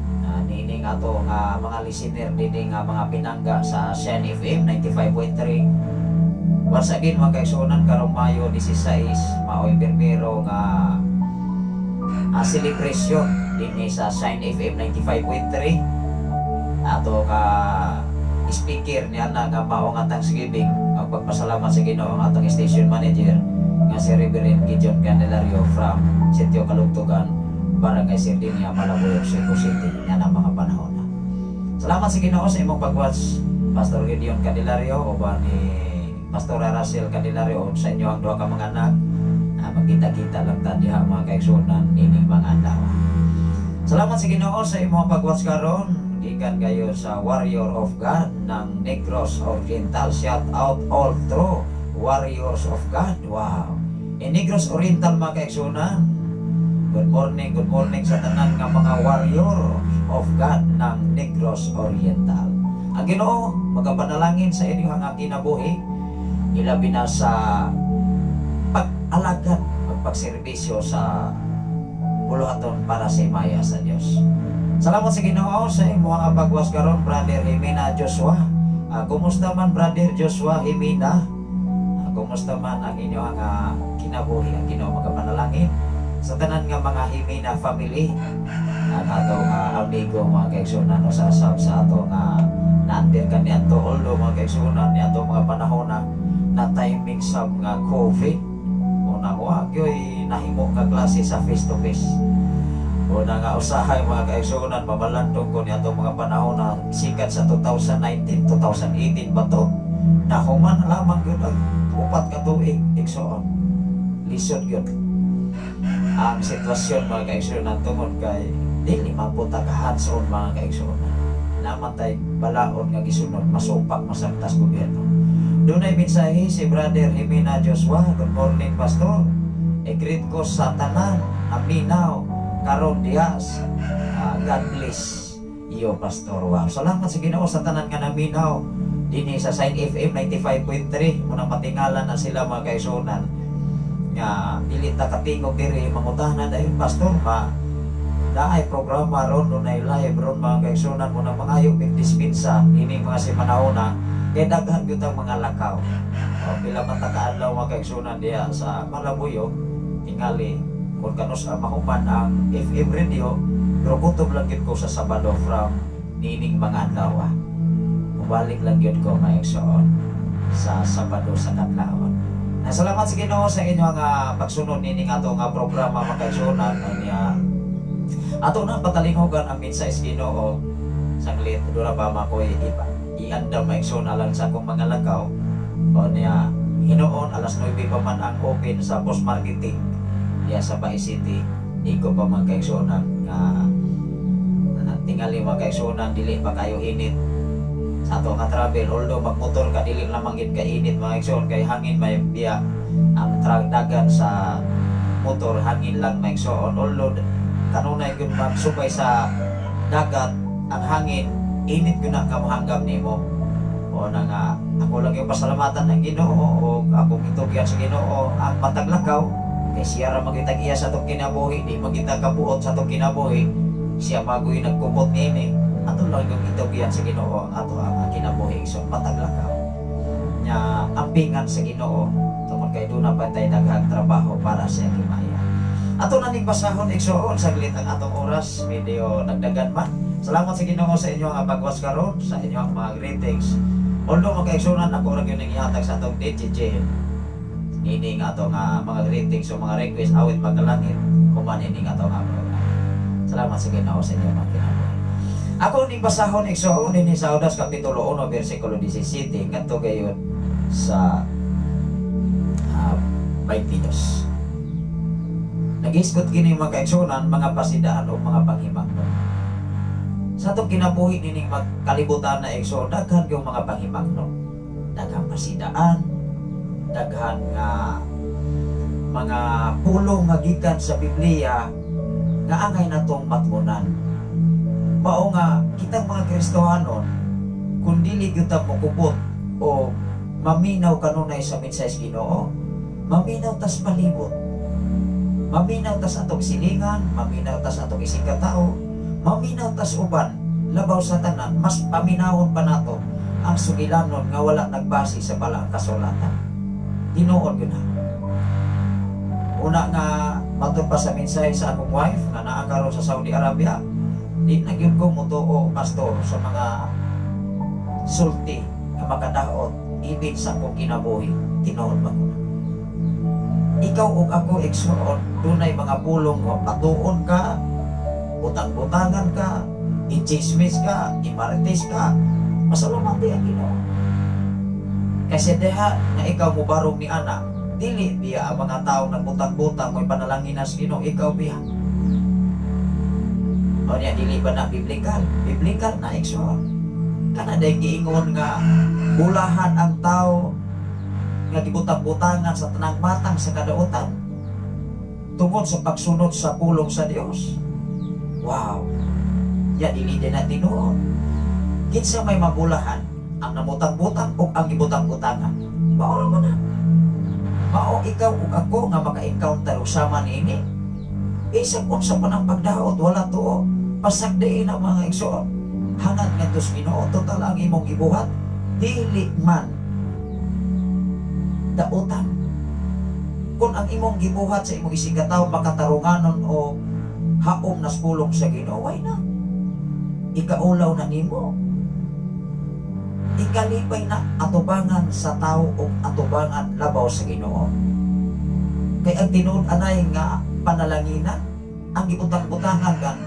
nining ato nga mga listener dinhi nga mga pinangga sa Shine FM 95.3. Once again mga kaigsuonan karong Mayo 16 maoy permero nga celebration dinhi sa Shine FM 95.3. Ato ka speaker niya na nga mao nga Thanksgiving ang pagpasalamat sa Ginoo ang atong station manager nga si Reverend Gideon Candelario from Sitio Kalugtugan, Barangay Sirlinia, Malabuyog, Cebu City. Yan ang mga panahon na. Salamat sa Ginoo sa imong pag-watch Pastor Gideon Candelario o ba ni Pastor Russell Candelario sa inyo ang duha ka mga anak. Magkita-kita lang ta diha mga kaigsunan ining mga adlaw. Salamat sa Ginoo sa imong pag-watch karon. Gikan kayo sa Warrior of God ng Negros Oriental. Shout out all true Warriors of God. Wow. In Negros Oriental mga kaigsunan. Good morning sa tanan nga mga Warrior of God ng Negros Oriental. Ang Ginoo magapanalangin sa inyo ang kinabuhi, ilabi na sa pag-alagad, pagservisyo sa buluhaton para sa imaya sa Dios. Salamat sa Ginoo sa imong pagwas karon, Brother Jimena Joshua. Kumusta man Brother Joshua Jimena? Kumusta man ang inyong kinabuhi? Ang Ginoo magapanalangin sa tanan nga mga Jimena family, ang atong amigo mga kaigsunan usasab sa ato nga naandir kani ato although mga kaigsunan ni ato mga panahon na timing sab nga COVID. Una ko agyoy nahimo nga klase sa face to face. Una nga usahay mga kaigsunan pabalantong ko ni ato mga panahon na sikat sa 2019, 2018 ba to? Nahuman lamang yun ang upat ka tuig igsoon. Lisod yun. Ang sitwasyon mga kaigsunan tungod kay dili mapunta ka hands-on mga kaigsunan. Namatay balaod nga gisunod masupak masagtas gobyerno. Doon ay mensahe si Brother Jimena Joshua. Good morning Pastor. I-greet ko sa tanan aminaw karon diyas. God bless iyo Pastor. Wow. Salamat sa Ginoo sa tanan nga naminaw dinhi sa Sign FM 95.3. Munang matingalan na sila mga kaigsunan nga dili ta katingog diri mangutanan dayon Pastor ba daay programa ron dunay live ron mga kaigsunan mo na mangayo ping dispensa ini mga simanahona kay daghan gyud ang mga lakaw. Pila man ta kaadlaw mga kaigsunan diha sa Malabuyo tingali kun kanus mahuman ang FM radio pero kutob lang gyud ko sa Sabado from nining mga adlaw. Mubalik lang gyud ko maigsoon sa Sabado sa kadlawon. Salamat sa Ginoo sa inyo nga pagsunod nining ato nga programa mga kaigsunan niya. Ato na patalingogan ang mensahe sa Ginoo saglit dura pa makoy iandam maigsoon alang sa akong mga lakaw o niya hinoon alas 9 pa man ang open sa post marketing diya sa Bay City. Iko pa mga kaigsunan nga tingali mga kaigsunan dili pa kayo init sa ato nga travel although magmotor ka dili lamang gid ka init mga kaigsunan kay hangin may biya ang dagan sa motor hangin lang mga kaigsunan although kanunay gyud magsubay sa dagat ang hangin init gyud na kamahanggap nimo. O na nga ako lang yung pasalamatan ng Ginoo o akong itugyan sa Ginoo ang mataglakaw kay siya ra magitag iya sa atong kinabuhi di magita kabuot sa atong kinabuhi siya magoy nagkubot niini ato lang yung itugyan sa Ginoo ato ang kinabuhi so mataglakaw nya ampingan sa Ginoo tungod kay duna pa tay daghang trabaho para sa himaya. Ato na ning basahon igsoon saglit ang atong oras medyo nagdagan man. Salamat sa Ginoo sa inyo nga pagwas karon sa inyong mga greetings. Although magkaigsunan ako ra gyud ning ihatag sa atong DJ ini nga ato nga mga greetings o mga request awit magkalangit kuman ini nga ato nga program. Salamat sa Ginoo sa inyo mga kinabuhi. Ako ning basahon igsoon ini sa Judas kapitulo 1 bersikulo 17 ngadto gayon sa 22. Nag-iskot kini mga kaigsunan mga pasidaan o mga panghimangnon. Sa atong kinabuhi nining magkalibutan na igsoon daghan yung mga panghimangnon. Daghang pasidaan, daghan nga mga pulong nga gikan sa Biblia nga angay natong matmunan. Mao nga kitang mga Kristohanon kun dili gyud ta mokupot o maminaw kanunay sa mensahe sa Ginoo, maminaw tas palibot. Maminaw tas atong silingan, maminaw tas atong isig katao, maminaw tas uban, labaw sa tanan, mas paminawon pa nato ang sugilanon nga wala nagbase sa balang kasulatan. Tinuod yun na. Una nga, matod pa sa mensahe sa akong wife nga naakaroon sa Saudi Arabia, di na yun ko mutuo, pastor, sa mga sulti nga makadaot, ibig sa akong kinabuhi, tinuod ba ko na. Ikaw o ako igsoon, dunay mga pulong o patuon ka, utang-butangan ka, i-chismis ka, i-marites ka, masalamati ang Ginoo. Kasi deha nga ikaw mo barong ni anak, dili biya ang mga tao nagbutang-butang mo'y panalangin sa Ginoo, ikaw biya. O niya, dili ba na biblikal? Biblikal na igsoon. Kana day giingon nga bulahan ang tao nga gibutang-butangan sa tanang matang sa kadautan tungod sa pagsunod sa pulong sa Dios. Wow. Ya dili din na tinuod. Kinsa may mabulahan ang namutang-butang o ang gibutang-butangan. Mao man na. Mao ikaw ug ako nga maka-encounter usama niini. Isip unsa pa nang pagdaot wala tuo. Pasagdiin ang mga igsoon. Hangad ngadto sa Ginoo total ang imong gibuhat dili man dautan. Kung ang imong gibuhat sa imong isigataw makatarunganon o haom nas pulong sa Ginoo, why not? Ikaulaw na nimo. Ikalipay na atubangan sa tao o atubangan labaw sa Ginoo. Kay ang tinuod anay nga panalanginan ang gibutang-butangan kan,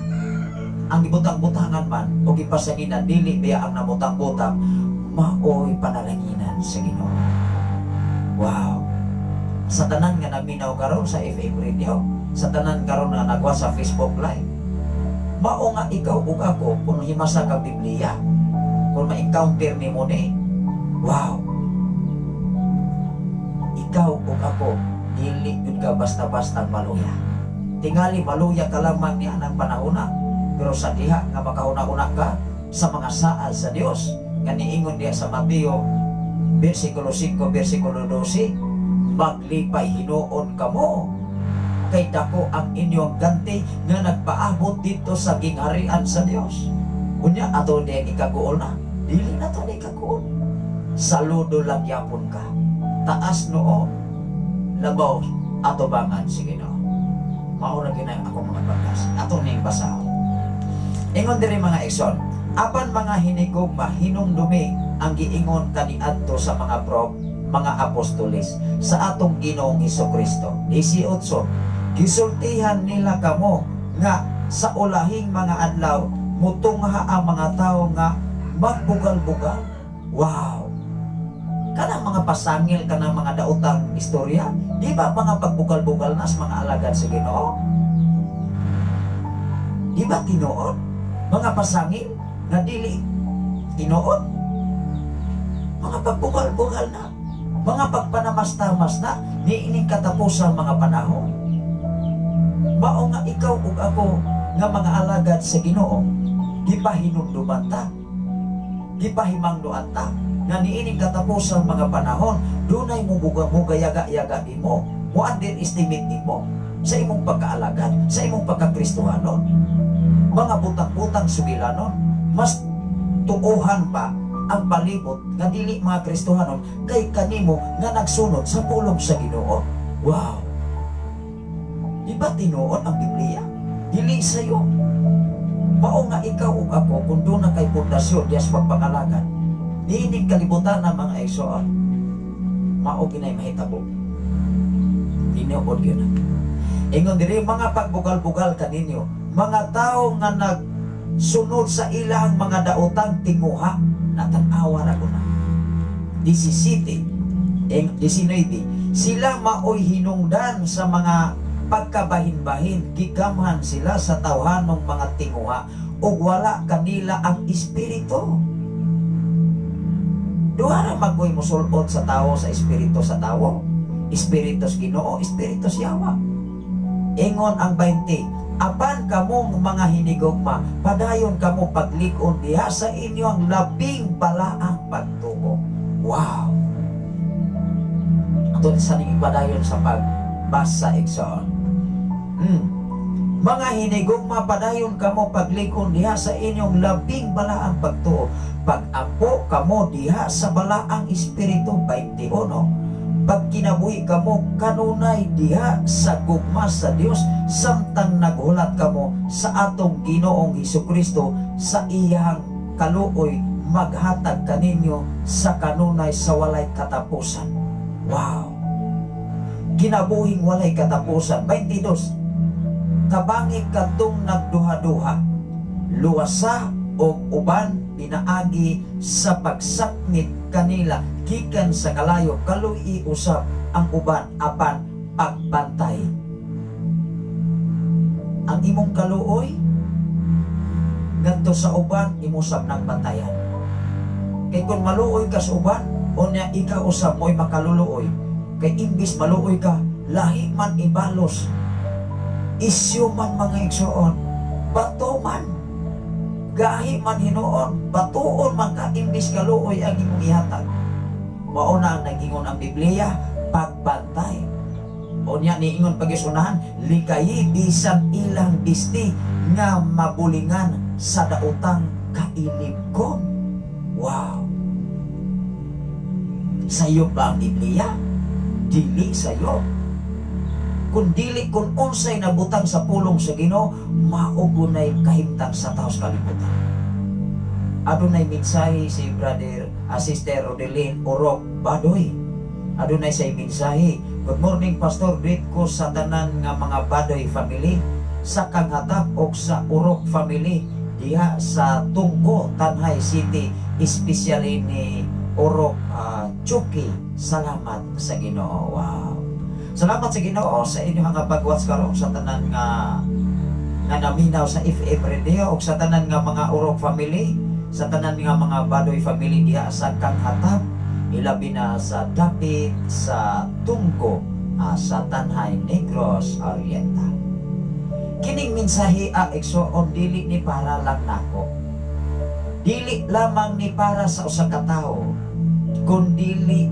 ang gibutang-butangan man o gipasanginan dili biya ang namutang-butang maoy panalanginan sa Ginoo. Wow. Sa tanan nga naminaw karon sa FM radio, sa tanan karon nga nagwa sa Facebook live, mao nga ikaw ug ako kung himasa ka Biblia, kung ma-encounter ni mo ni, wow, ikaw ug ako dili yun ka basta-basta maluya. Tingali maluya ka lamang ni anang panahona, pero sa diha nga makahuna-una ka sa mga saal sa Dios nga niingon diha sa Mateo versikulo 5 versikulo 12, maglipay hinuon kamo kay dako ang inyong ganti nga nagpaabot dito sa gingharian sa Dios. Unya ato diya ikaguol na, dili na to di ikaguol. Saludo lang yapon ka, taas noo labaw ato bangan si Ginoo. Mao ra ginay ako mga bagas ato ning basahon. Ingon diri mga igsoon, apan mga hinigog mahinumdumi ang giingon kaniadto sa mga mga apostoles sa atong Ginoong Hesukristo. 18, gisultihan nila kamo nga sa ulahing mga adlaw mutungha ang mga tao nga magbugal-bugal. Wow. Kanang mga pasangil, kanang mga daotang istorya, di ba mga pagbugal-bugal nas mga alagad sa Ginoo? Di ba tinuod? Mga pasangil nga dili tinuod? Mga pagbugal-bugal na, mga pagpanamas-tamas na, niining katapusang mga panahon. Mao nga ikaw ug ako nga mga alagad sa Ginoo, gipahinumduman ta, gipahimangduan ta, nga niining katapusang mga panahon, dunay mo gayaga-yaga mo, mo underestimate mo sa imong pagkaalagad, sa imong pagkakristohanon. Mga butang-butang sugilanon, mas tuuhan pa ang palibot nga dili mga Kristohanon kay kanimo nga nagsunod sa pulong sa Ginoo. Wow. Di ba tinuod ang Biblia? Dili sayo. Mao nga ikaw ug ako kung doon na kay pundasyon diya sa pagpangalagad. Diining kalibutan ng mga igsoon. Mao ginay mahitabo. Tinuod gyud. Ingon diri mga pagbugal-bugal kaninyo, mga tao nga nagsunod sa ilang mga daotang tinguha, natanawa ra ko na. 19, sila maoy hinungdan sa mga pagkabahin-bahin, gigamhan sila sa tawhanong mga tinguha ug wala kanila ang espiritu. Duha ra magoy mosulod sa tawo sa espiritu sa tawo. Espiritus Ginoo, espiritus Yawa. Ingon ang 20, apan kamong mga hinigugma, padayon kamo paglikon diha sa inyong labing balaang pagtuo. Wow. Ato sa ning padayon sa pagbasa igsoon. Mga hinigugma, padayon kamo paglikon diha sa inyong labing balaang pagtuo. Pag-apo kamo diha sa balaang espiritu. 21. Pag kinabuhi kamo kanunay diha sa gugma sa Dios, samtang naghulat kamo sa atong Ginoong Hesukristo sa iyang kaluoy maghatag kaninyo sa kanunay sa walay katapusan. Wow. Kinabuhing walay katapusan. 22. Kabangi kadtong nagduha-duha, luwasa o uban pinaagi sa pagsakmit kanila gikan sa kalayo kaluy usab ang uban apan pagbantay. Ang imong kaluoy ngadto sa uban imusab ng bantayan. Kay kung maluoy ka sa uban unya ikaw usab mo'y makaluluoy. Kay imbis maluoy ka lahi man ibalos, isyu man mga igsoon, bato man, gahi man hinuon, batuon man ka imbis kaluoy ang imong ihatag. Mauna ang nagingon ang Biblia, pagbantay. Unya niingon pag-isunahan, likayi bisan ilang bisti nga mabulingan sa daotang kailibgon. Wow! Sayo ba ang Biblia? Dili sayo. Kung dili kung unsay nabutang sa pulong sa Ginoo, maugunay kahimtang sa taos kalibutan. Adunay mensahe si Brother Sister Rodelin Urok Badoy. Adunay say mensahe. Good morning Pastor, greet ko sa tanan nga mga Badoy family, sa Kanghatap o sa Urok family diha sa Tungko, Tanhay City, especially ni Urok Chuki. Salamat sa Ginoo. Wow. Salamat sa Ginoo sa inyong nga pag-watch karon sa tanan nga naminaw sa FM Radio o sa tanan nga mga Urok family, sa tanan nga mga Badoy family diha sa Kanghatap, ilabi na sa Dapit, sa Tungko, sa Tanhay Negros Oriental. Kining mensahe igsoon dili ni para lang nako, dili lamang ni para sa usa ka tawo, kundi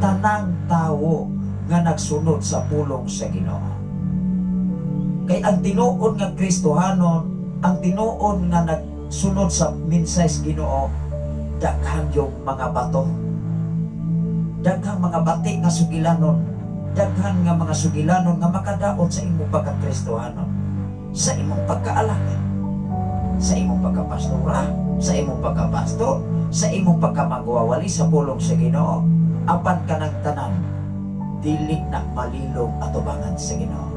tanang tawo nga nagsunod sa pulong sa Ginoo. Kay ang tinuod nga Kristohanon, ang tinuod nga nagsunod sa mensahe sa Ginoo, daghan yung mga bato, daghang mga bati nga sugilanon, daghan nga mga sugilanon nga makadaot sa imong pagka-Kristohanon, sa imong pagkaalagad, sa imong pagkapastora, sa imong pagkapastor, sa imong pagkamagwawali sa pulong sa Ginoo, apan kanang tanan dili na malilong atubangan sa Ginoo.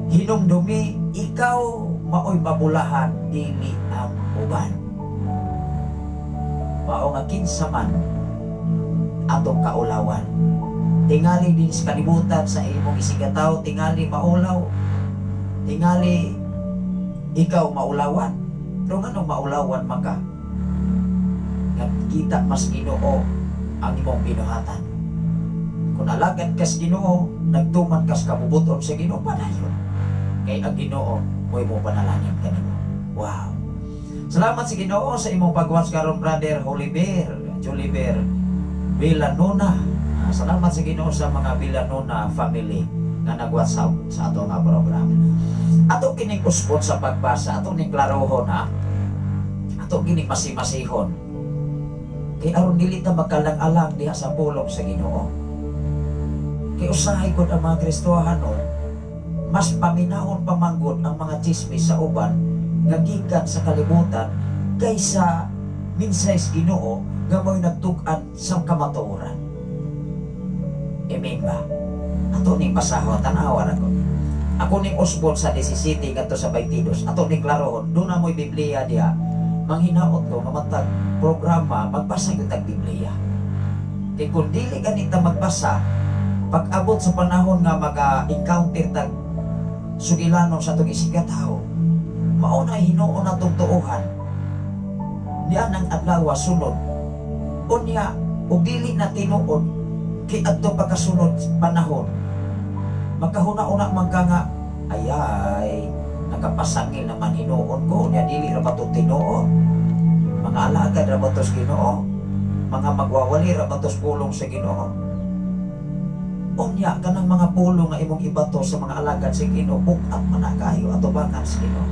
Hinumdumi ikaw maoy mabulahan dili ang uban. Mao nga kinsa man atong kaulawan, tingali din sa kalibutan sa imong isigataw, tingali maulaw, tingali ikaw maulawan. Pero nga nung maulawan maka nga kita mas Ginoo ang imong binuhatan. Kung alagad kas Ginoo, nagtuman kas kabubuton sa Ginoo, padayon. Kay ang Ginoo mo'y mo panalangin kanimo. Wow. Salamat sa Ginoo sa imong pag-watch karon Brother Juliber Villanona. Salamat sa Ginoo sa mga Villanona family nga nag-watch sa ato nga program. Ato kining uspon sa pagbasa, ato ning klarohon ato kining masimasihon. Kay aron dili ta magkalang-alang diha sa pulong sa Ginoo. Kay usahay gud ang mga Kristohanon, mas paminahon pamanggod ang mga chismis sa uban nga gikan sa kalibutan kaysa mensahe sa Ginoo nga mo'y nagtug-an sa kamatuoran. Amen ba? Ato ning basahon, tanawa ra ko. Ako ning usbon sa 17 ngadto sa 22. Ato ning klarohon, do na mo'y Biblia diha. Manghinaot ko nga matag programa magbasa gyud tag Biblia. Kay kung dili ganita magbasa, pag abot sa panahon nga maka-encounter tag sugilanon sa atong isigataw, mao na hinuon atong tuohan. Diyan ang adlaw sunod. Unya ug dili na tinuod kay adto pagkasunod panahon. Magkahuna-una man ka nga ayay nakapasangil naman hinuon ko, unya dili ra bato tinuod. Mga alagad ra bato sa Ginoo, mga magwawali ra bato sa pulong sa Ginoo. Unya kanang mga pulong nga imong ibato sa mga alagad sa Ginoo, bukat man na kayo atubangan sa Ginoo.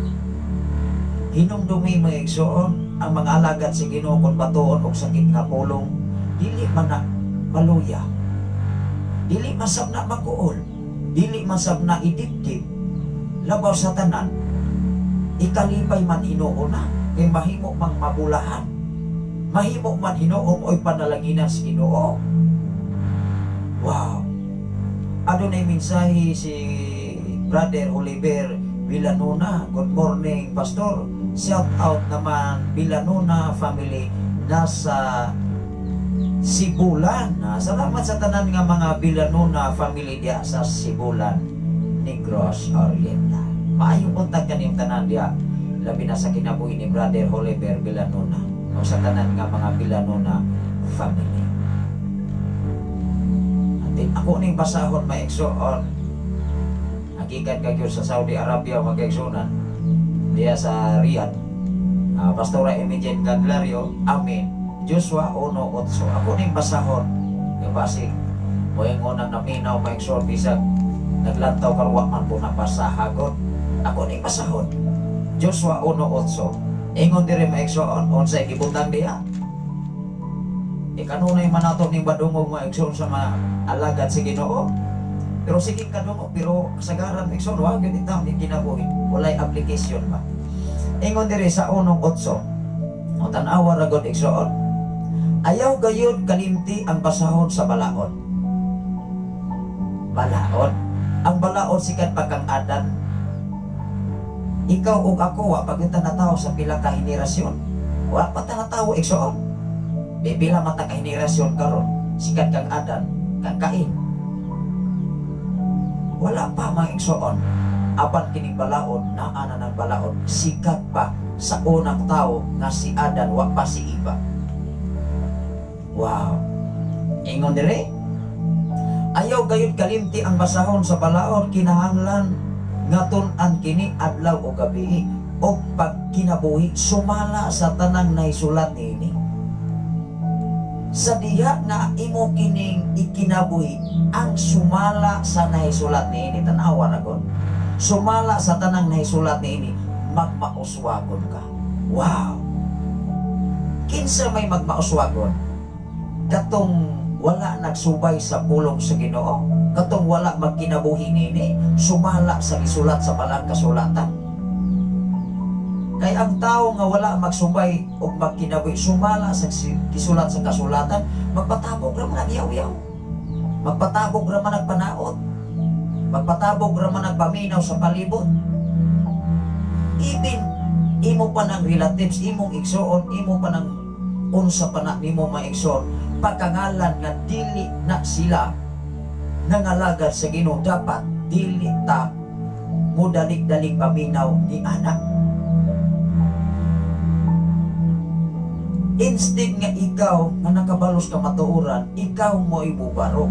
Hinumdumi mga igsoon ang mga alagad sa Ginoo kung batuon og sakit nga pulong, dili man na maluya, dili masab na makuol, dili masab na idibdib, labaw sa tanan, ikalipay man hinuon na, kay mahimo mang mabulahan, mahimo man hinuon o'y panalanginan sa Ginoo. Wow! Adunay mensahe si Brother Oliver Villanona. Good morning, Pastor. Shout out naman Villanona family nasa Sibulan. Salamat sa tanan nga mga Villanona family diya sa Sibulan, Negros Oriental. Maayong untag kaniyong tanan diya. Labi na sa kinabuhi ni Brother Oliver Villanona o sa tanan nga mga Villanona family. Atin ako ning basahon maigsoon. Hakikat kagyo sa Saudi Arabia magkaigsunan diya sa Riyadh. Pastora Emijen Candelario, amin. Joshua 1:8. Ako ning basahon. Yung basig. Moingon ang naminaw maigsoon bisag naglantaw karwa man po napasahagot. Ako ning basahon. Joshua 1:8. Ingon diri maigsoon unsay gibutan diha. Kanunay man nato ning badungog maigsoon sa mga alagad sa Ginoo. Pero sige kadungog pero kasagaran maigsoon wa gyud itaw ni kinabuhi. Walay application ba. Ingon diri sa 1:8. O tan-awa ra gud igsoon. Ayaw gayud kalimti ang basahon sa balaod. Balaod. Ang balaod sikat pa kang Adan. Ikaw ug ako wa pa kita natawo sa pila ka henerasyon. Wa pa ta natawo igsoon. Pila mata ka henerasyon karon sikat kang Adan, kang Cain. Wala pa mga igsoon. Apan kining balaod naa na ng balaod sikat pa sa unang tao nga si Adan wa pa si Eva. Wow. Ingon dire. Ayaw gayud kalimti ang basahon sa balaod kinahanglan ngatun-an kini adlaw o gabi o pagkinabuhi sumala sa tanang naisulat niini. Sa diha nga imo kining ikinabuhi ang sumala sa naisulat niini tan-awa ra gud. Sumala sa tanang naisulat niini magmauswagon ka. Wow. Kinsa may magmauswagon? Katong wala nagsubay sa pulong sa Ginoo, katong wala magkinabuhi nini, sumala sa gisulat sa palang kasulatan. Kay ang tao nga wala magsubay o magkinabuhi, sumala sa gisulat sa kasulatan, magpatabog ra man nagyaw-yaw. Magpatabog ra man nagpanaot. Magpatabog ra man nagpaminaw sa palibot. Even imo pa ng relatives, imong igsoon, imo pa ng unsa pa na nimo maigsoon, pagkangalan nga dili na sila nangalagad sa Ginoo, dapat dili ta mudalig-dalig paminaw ni anak. Instead nga ikaw nga nakabalos ka matuoran, ikaw mo ibubaro.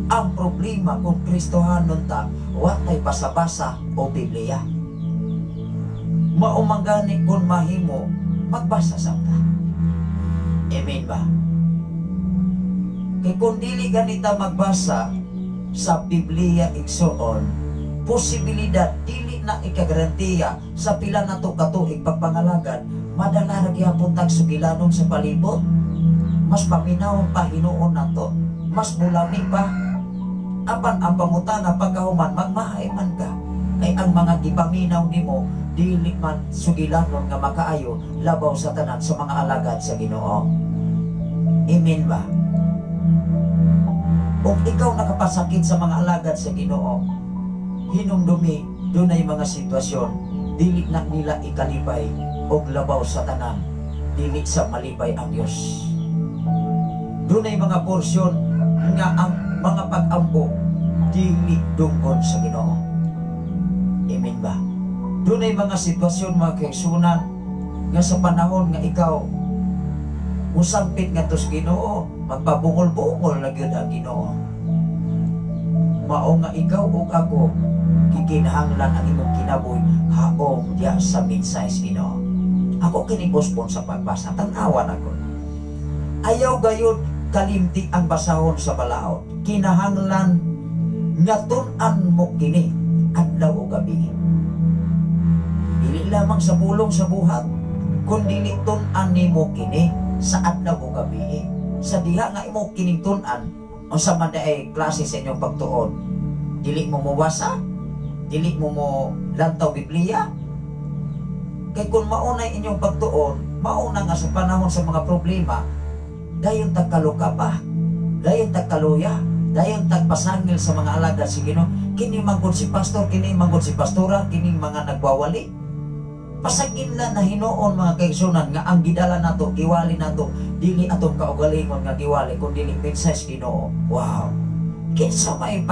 Ang problema kung Kristohanon ta, watay basa-basa o Biblia. Maumangani kung mahimo magbasa sa ta. Amen ba? Kay kung dili ganita magbasa sa Biblia igsoon, posibilidad dili na ikagarantiya sa pila na to katuig pagpangalagad, madala ra gyapon tag sugilanon sa palibot. Mas paminaw pa hinuon nato, mas bulami pa. Apan ang pangutana pagkahuman magmahay man ka. Kay ang mga gipaminaw nimo dili man sugilanon nga makaayo labaw sa tanan sa mga alagad sa Ginoo. Amen ba? O ikaw nakapasakit sa mga alagad sa Ginoo, hinumdumi dunay mga sitwasyon dili na nila ikalibay og labaw sa tanan, dili sa malibay ang Dios. Dunay mga porsyon nga ang mga pag-ampo dili dungkon sa Ginoo. Amen ba? Dunay mga sitwasyon mga kaigsunan nga sa panahon nga ikaw musampit nga tos Ginoo, magpabungol-bungol na gyud ang Ginoo. Mao nga ikaw ug ako gikinahanglan ang imong kinabuhi haong diya sa mensahe sa Ginoo. Ako kini pospon sa pagbasa, tan-awan ako. Ayaw gayud kalimti ang basahon sa balaod. Kinahanglan nga tun-an mo kini adlaw ug gabi. Dili lamang sa pulong sa buhat, kundi tun-an nimo kini sa adlaw ug gabi. Sa diha nga imo kining tun-an unsa man daay klase sa inyong pagtuon, dili mo mabasa, dili mo lantaw Biblia. Kay kung maunay inyong pagtuon, mauna nga sa panahon sa mga problema, dayon tagkaluka pa, dayon tagkaluya, dayon tagpasangil sa mga alagad sa Ginoo. Kini manggod si pastor, kini manggod si pastora, kini mga nagwawali. Pasaginlan na hinuon mga kaigsunan nga ang gidala nato, giwali nato, dili atong kaugalingon nga giwali, kung dili mensahe Ginoo. Wow! Kinsa may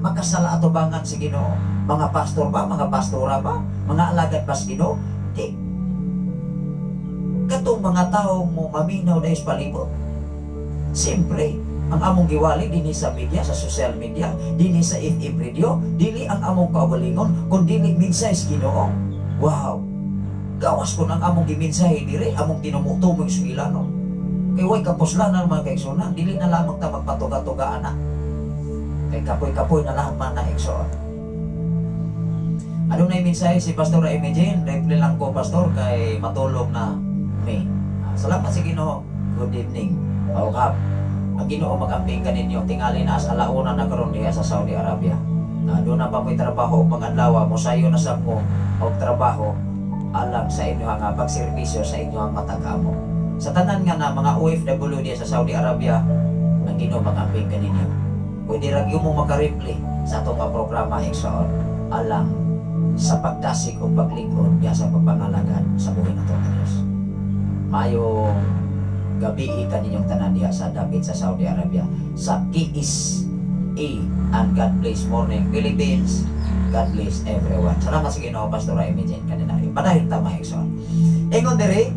makasala ato bangan si Ginoo? Mga pastor ba? Mga pastora ba? Mga alagad ba si Ginoo? Di. Katong mga tao mo maminaw na palibot. Siyempre, ang among giwali dinhi sa media, sa social media, dinhi sa FM radio, dili ang among kaugalingon, kung dili mensahe Ginoo. Wow! Gawas ko ng among giminsahe diri, among tinumutumong sugilanon. Kay way kapuslanan mga kaigsunan, dili na lamang ta magpatuga-tugaan na. Kay kapoy-kapoy na lamang na igsoon. Ano na yung mensahe si Pastor Emejin? Reply lang ko, Pastor, kay matulog na may. Salamat si Ginoo. Good evening. Kap. Ang Ginoo mag-amping kaninyo, tingali na sa alauna na karon diha sa Saudi Arabia. Doon na pa mo'y trabaho o pang-adlaw mo sayo na sa mo o trabaho alang sa inyo nga pagserbisyo sa inyo ang matagamo. Sa tanan nga na mga OFW diya sa Saudi Arabia, ang Ginoo mag-amping kaninyo. Pwede ragyo mo makareply sa itong programa igsoon alang sa pagdasig o paglingkod diya sa pagpangalagan sa buhay na ito ng Diyos. Mayong gabi kaninyong tanan diya sa David sa Saudi Arabia sa KSA and God bless morning Philippines. God bless everyone. Salamat sa Ginoo, Pastor Emejin kanina. Padahil tama igsoon. Ingon diri,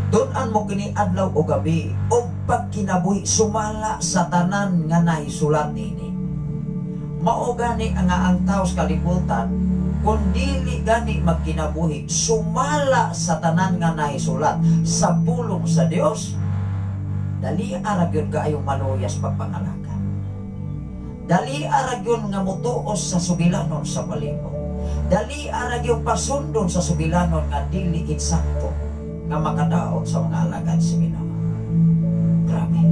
tunan mo kini adlaw o gabi o pagkinabuhi sumala sa tanan nga nahisulat nini. Mao gani ang taos kalibutan kun dili gani magkinabuhi sumala sa tanan nga nahisulat sa pulong sa Dios. Dali ara gyud kaayong maluyas pagpangalaga. Dali aragyon nga mutuos sa sugilanon sa palibot. Dali aragyon pasundon sa sugilanon nga dili insakto nga makadaot sa mga alagad sa Ginoo. Grabe.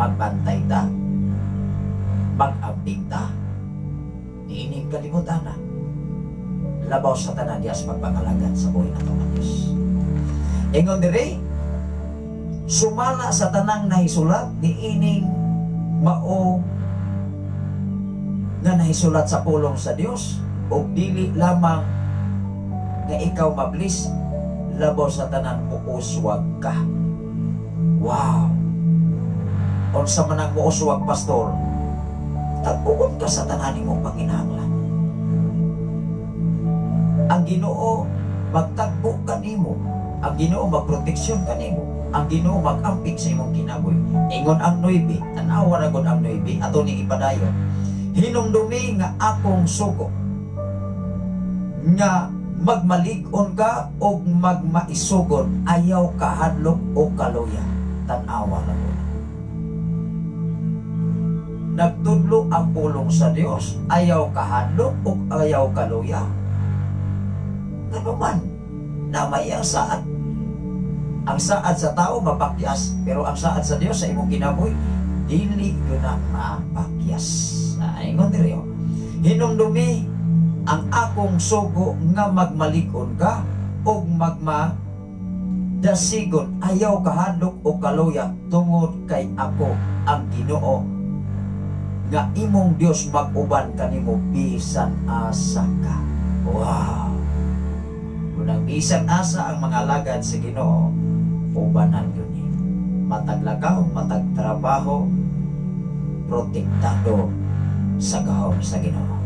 Magbantay ta. Mag-abdig ta. Iinig kalimutan na. Labaw sa tanan diya sa pagpangalagad sa buhay na itong Diyos. Ingon diri, sumala sa tanang nahisulat, diining mao nga nahisulat sa pulong sa Dios o dili lamang nga ikaw mablis labaw sa tanan muuswag ka. Wow! Unsa man ang muuswag, Pastor? Tagpuon ka sa tanan nimong panginahanglan. Ang Ginoo magtagpo kanimo, ang Ginoo magproteksyon kanimo, ang Ginoo magampig sa imong kinabuhi. Ingon ang 9, tanawa ra gud ang 9 ato ning ipadayon. Hinumdumi nga akong sugo nga magmalig-on ka o magmaisugon, ayaw kahadlok o kaluya. Tanawa lang mo. Nagtudlo ang pulong sa Dios, ayaw kahadlok o ayaw kaluya. Ano man, namay ang saad. Ang saad sa tao mapakyas, pero ang saad sa Dios sa imong kinabuhi dili yun ang mapakyas. Ingon diri, hinumdumi ang akong sugo nga magmalig-on ka o magmadasigon, ayaw kahadlok o kaluya tungod kay ako ang Ginoo nga imong Dios mag-uban kanimo bisan asa ka. Wow! Kung bisan asa ang mga lagad sa Ginoo, ubanan yun eh. Mataglakaw, matagtrabaho, protektado sa gahom sa Ginoo.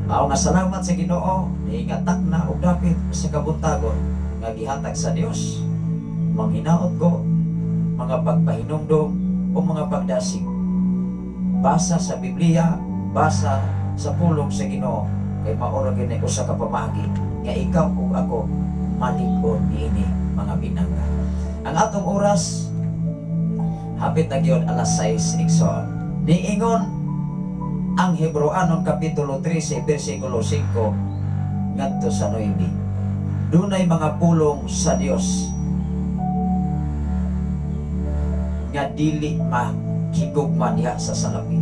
Mao nga salamat sa Ginoo, niingatak na og dapit sa kabuntagon nga gihatag sa Dios. Manghinaot ko mga pagpahinumdom o mga pagdasig. Basa sa Biblia, basa sa pulong sa Ginoo, kay mao ra gini usa ka pamagi nga ikaw ug ako malig-on niini mga binangga. Ang atong oras hapit na gyud alas 6 igsoon. Niingon ang Hebreanon kapitulo 13 bersikulo 5 ngadto sa 9. Dunay mga pulong sa Dios nga dili mahigugma diha sa salapi.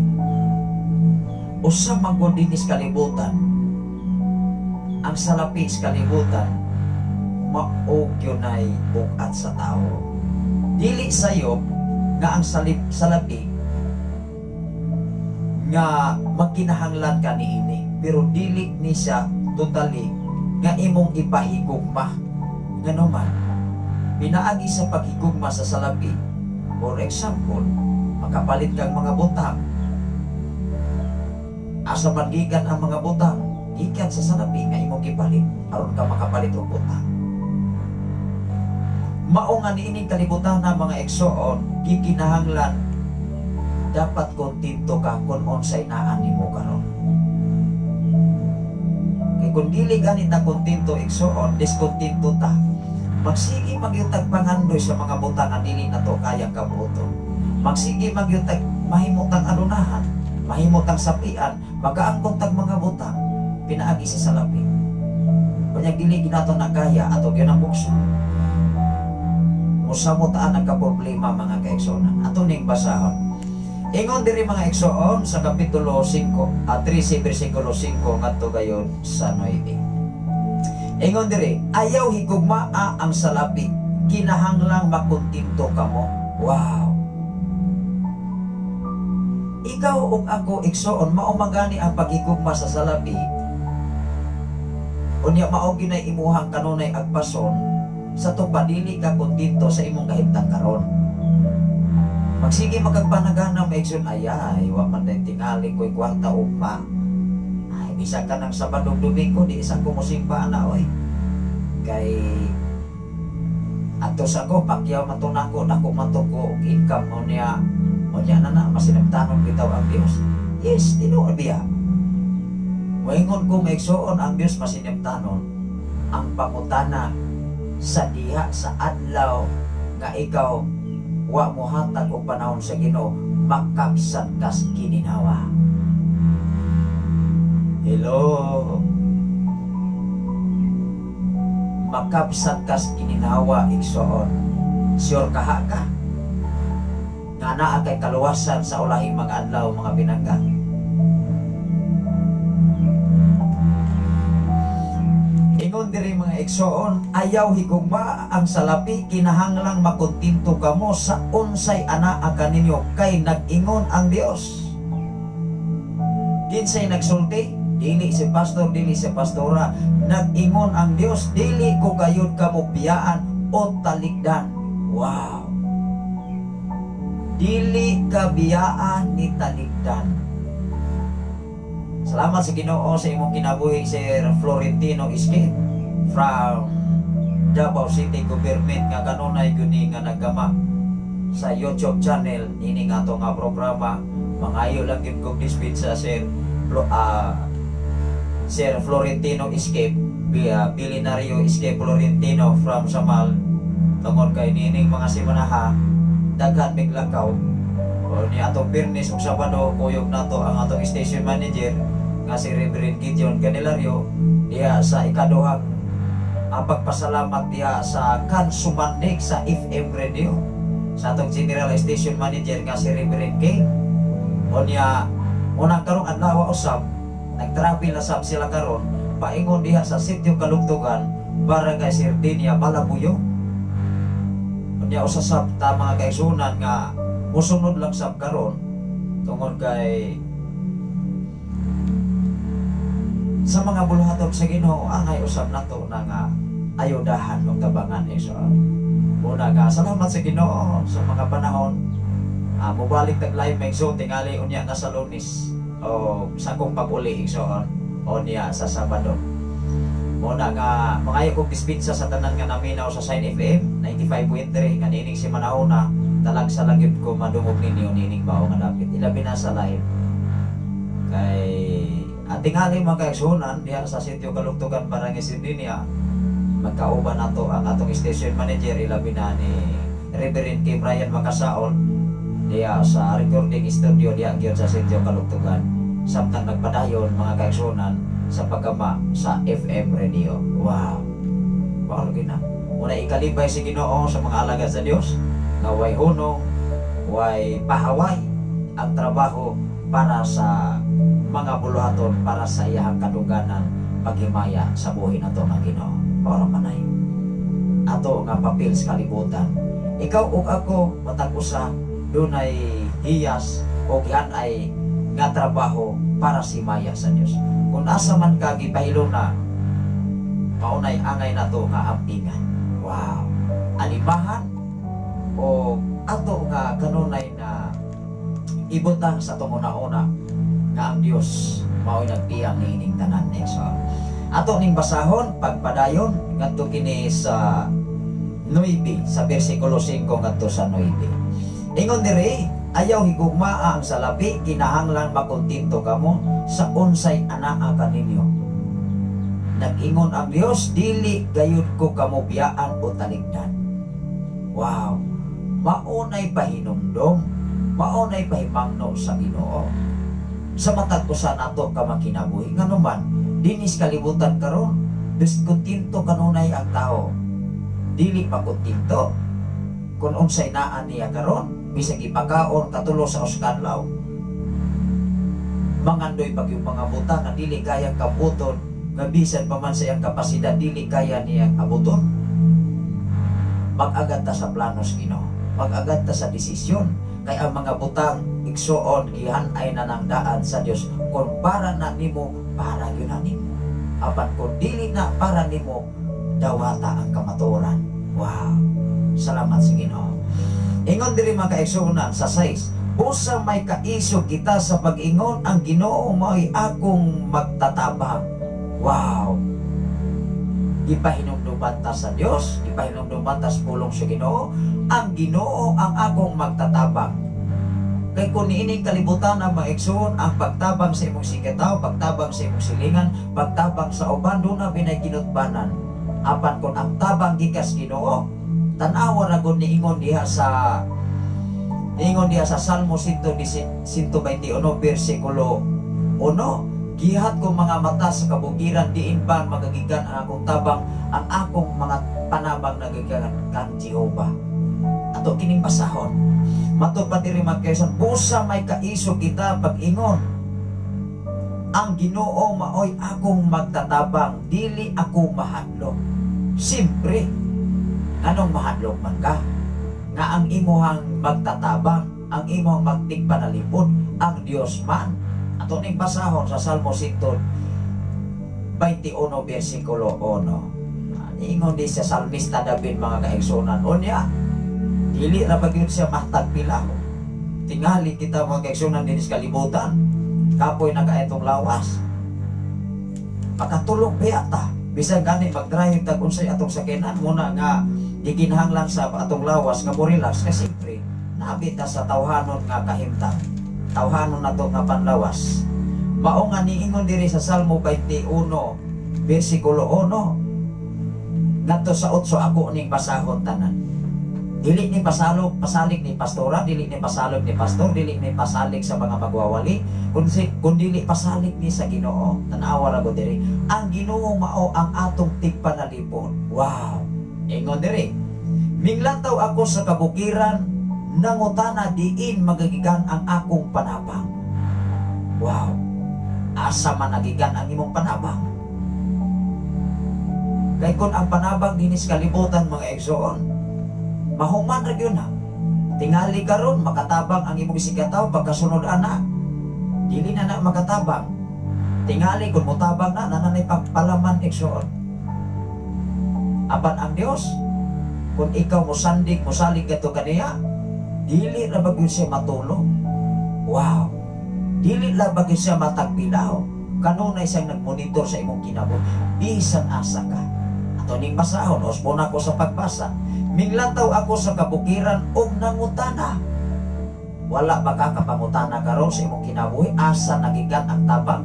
Usa man gud dinis kalibutan, ang salapi sa kalibutan mao gyunay bukat sa tao. Dili sayo nga ang salapi nga magkinahanglan ka niini, pero dili ni siya totally nga imong ipahigugma. Ngano man, pinaagi sa paghigugma sa salapi. For example, makapalit kang mga butang. Asa man gikan ang mga butang, gikan sa salapi nga imong gipalit aron ka makapalit og butang. Mao nga niining kalibutan na mga igsoon, gikinahanglan dapat kontento ka kung unsay naa nimo karon. Kay kung dili ganit na kontento igsoon, diskontento ta. Magsige magyutag pangandoy sa mga butang nga dili nato kayang kabuoton. Magsige magyutag mahimutang alunahan, mahimutang sapian, magaangkon tag mga butang pinaagi sa salapi. Kunya dili ginato na kaya ato gyud ang bukso. Musamot ang nagka-problema mga kaigsoon. Ato ning basahon. Ingon diri mga igsoon sa kapitulo 5, 13 bersikulo 5 ngadto gayon sa 9. Ingon diri, ayaw higugmaa ang salapi, kinahanglang makontinto kamo. Wow. Ikaw ug ako igsoon mao magani ang paghigugma sa salapi. Unya mao ginay imuhang kanunay agpason sa tupadili ka kontento sa imong kahimtang karon. Magsige magagpanagana maigsoon ayay wa man day tingali ko'y kwarta ugma. Ay bisa ka ng Sabado Domingo di isang kumusimba na oy. Kay atos ako pakyaw matunako nako matuko og income unya na masinabtanon bitaw ang Dios. Yes, tinuod biya. Moingon ko maigsoon ang Dios masinabtanon ang pangutana sa diha sa adlaw nga ikaw wa mo hatag og panahon sa Ginoo makapsat kas gininawa. Hello. Makapsat kas gininawa igsoon. Sure kaha ka nga naa kay kaluwasan sa ulahing mga adlaw mga binangga. Ingon diri mga igsoon, ayaw higugma ang salapi, kinahanglang makontinto kamo sa unsay anaa kaninyo kay nag-ingon ang Dios. Kinsay nagsulti, dili si pastor, dili si pastora, nag-ingon ang Dios, dili ko gayud kamo biyaan o talikdan. Wow. Dili ka biyaan ni talikdan. Salamat sa Ginoo sa imong kinabuhi, Sir Florentino Iske from Davao City Government nga kanunay guni nga naggama sa YouTube channel ini nga to nga programa. Mangayo lang gyud kog dispensa Sir Florentino Iske, Bilinario Iske Florentino from Samal. Tungod kay nining mga simanaha daghan miglakaw. O ni atong Birnes ug Sabado kuyog nato ang atong station manager nga si Reverend Gideon Candelario diya sa ikaduhang pagpasalamat diya sa Kansumandik sa FM Radio sa atong general station manager nga si Reverend King. O niya unang karong adlaw usab nagtravel na sab sila karon paingon diha sa sitio Kalugtugan, Barangay Sardinia, Malabuyo. O niya usasab ta mga kaigsunan nga musunod lang sab karon tungod kay sa mga buluhaton sa Ginoo angay usab nato na nga ayudahan ng tabangan iso. Una nga salamat sa Ginoo sa mga panahon mubalik tag live may so tingali unya na sa Lunes o sa kong pag-uli igsoon o niya sa Sabado. Muna nga mangayo kong dispensa sa tanan nga naminaw sa Sign FM 95.3 nga nining si manahona talag sa lagip ko madungog ninyo nining mao nga dapit ilabi na sa live kay atingali mga kaigsunan diha sa sitio Kalugtugan, Barangay Sardinia. Magkauban nato ang atong station manager ilabi na ni Reverend Kim Ryan Makasaon diha sa recording studio diha gyud sa sitio Kalugtugan samtang nagpadayon mga kaigsunan sa pagama sa FM radio. Wow. Paano gina? Muna ikalibay si Ginoo sa mga alagad sa Dios na way hunong, way pahaway ang trabaho para sa mga buluhaton para sa iyang kaduganan paghimaya sa buhay nato nga Ginoo. Para manay ato nga papel sa kalibutan. Ikaw ug ako matag usa dunay hiyas o gianay nga trabaho para si maya sa Dios. Kung asa man ka gipahilo na maunay angay nato nga ampingan. Wow. Alimahan o ato nga kanunay na ibutang sa tunguna-una nga ang Dios mao'y nagtiyang niining tanan. So, ato ning basahon pagpadayon ngadto kini sa 9 sa bersikulo 5 ngadto sa 9. Ingon diri, ayaw higugmaa ang salapi, kinahanglan makontinto kamo sa unsay anaa kaninyo. Nag-ingon ang Dios, dili gayud ko kamo biyaan o taligdan. Wow. Maunay pahinumdom, maunay pahimangno sa Ginoo. Sa matag usa nato ka makinabuhi nganuman dinis kalibutan karon, diskontinto kanunay ang tao. Dili pa kontinto kung unsay naa niya karon, bisag ipakaon katulo sa uskadlaw. Mangandoy pag yung mga buta nga dili kaya kabuton, nga bisan pa man sa iyang kapasidad dili kaya niyang abuton. Mag-agad ta sa planos Ginoo, mag-agad ta sa desisyon, kay ang mga butang igsuon gihan-ay na ng daan sa Dios. Kung para na nimo, para yun na nimo. Apan kung dili na para nimo, dawata ang kamatuoran. Wow. Salamat sa Ginoo. Ingon diri mga kaigsuonan sa 6, busa may kaiso kita sa pag-ingon ang Ginoo mao'y akong magtatabang. Wow. Ipahinumduman ta sa Dios, ipahinumduman ta sa pulong sa Ginoo. Ang Ginoo ang akong magtatabang. Kay kung niining kalibutan ang maigsoon, ang pagtabang sa imong sikataw, pagtabang sa imong silingan, pagtabang sa uban, doon na binaykinutbanan. Apan kung ang tabang gikas Ginoo, tanawa ra gud niingon diha sa Salmo 121 bersikulo 1, gihat ko mga mata sa kabugiran, diin ba magagigan ang akong tabang, ang akong mga panabang nagagigan kang Jehova. Ato kining basahon. Matupad diri magkayson, busa may kaiso kita pag-ingon ang Ginoo maoy akong magtatabang, dili ako mahadlok. Siyempre, anong mahadlok man ka? Nga ang imuhang magtatabang, ang imuhang magtigpanalipod, ang Dios man. Ato ning basahon sa Salmo 121 bersikulo 1. Ingon di sa salmista David mga kaigsunan, unya dili ra bagyud siya matagpilaw. Tingali kita mga kaigsunan dinis kalibutan, kapoy na kaitong lawas. Makatulog biyata, bisan gani mag-drive tag unsay atong sakyanan muna nga gikinahanglan sa atong lawas nga relax kasi siyempre nabit ta sa tawhanon nga kahimtang. Tawhanon nato nga panlawas. Mao nga niingon diri sa Salmo 21 bersikulo 1 ngadto sa 8 ako ning basahon tanan. Dili ni pasalig ni pastora, dili ni pasalig ni pastor, dili ni pasalig sa mga magwawali, kun dili pasalig ni sa Ginoo. Tanawa ra gud diri, ang Ginoo mao ang atong tigpanalipod. Wow. Ingon diri, minglantaw ako sa kabukiran, nangutana diin magagigan ang akong panabang. Wow. Asa man nagigan ang imong panabang? Kay kun ang panabang dinis kalibutan mga igsoon, mahuman ra gyud na. Tingali karon makatabang ang imong sikataw pagkasunod ana. Dili na makatabang. Tingali kun motabang na nanay pagpalaman igsoon. Apan ang Dios, kung ikaw mosandig, mosalig kadto kaniya, dili ra ba gyud siya matulong. Wow. Dili ra ba gyud siya matagpilaw. Kanunay siyang nagmonitor sa imong kinabuhi. Bisan asa ka. Ato ning basahon, osbon ako sa pagbasa. Minglantaw ako sa kabukiran og nangutana. Wala ba ka kapangutana karon sa imong kinabuhi? Asa nagigan ang tabang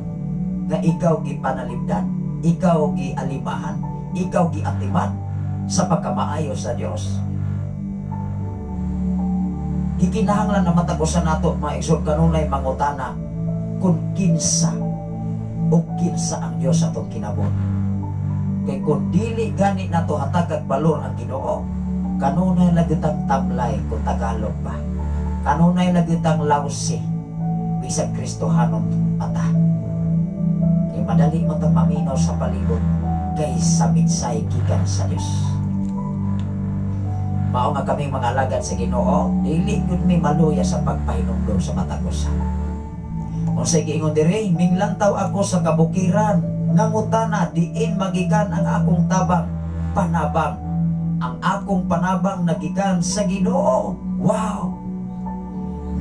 nga ikaw gipanalipdan, ikaw gialimahan, ikaw giatiman sa pagkamaayo sa Dios. Gikinahanglan na matagusan nato mga igsoon kanunay mangutana kung kinsa o kinsa ang Dios atong kinabuhi. Kay kung dili gani nato hatagag balor ang Ginoo, kanunay lagitang tamlay kung Tagalog pa. Kanunay lagitang lawsi bisag Kristohanon pata. Kay madali mo tang maminaw sa palibot kay samitsay gikan sa Dios. Mao nga kaming mga alagad sa Ginoo, dili gud mi maluya sa pagpahinumdom sa matag usa. Unsay giingon diri, minglantaw ako sa kabukiran, Nangutana diin magikan ang akong tabang panabang. Ang akong panabang nagikan sa Ginoo. Wow!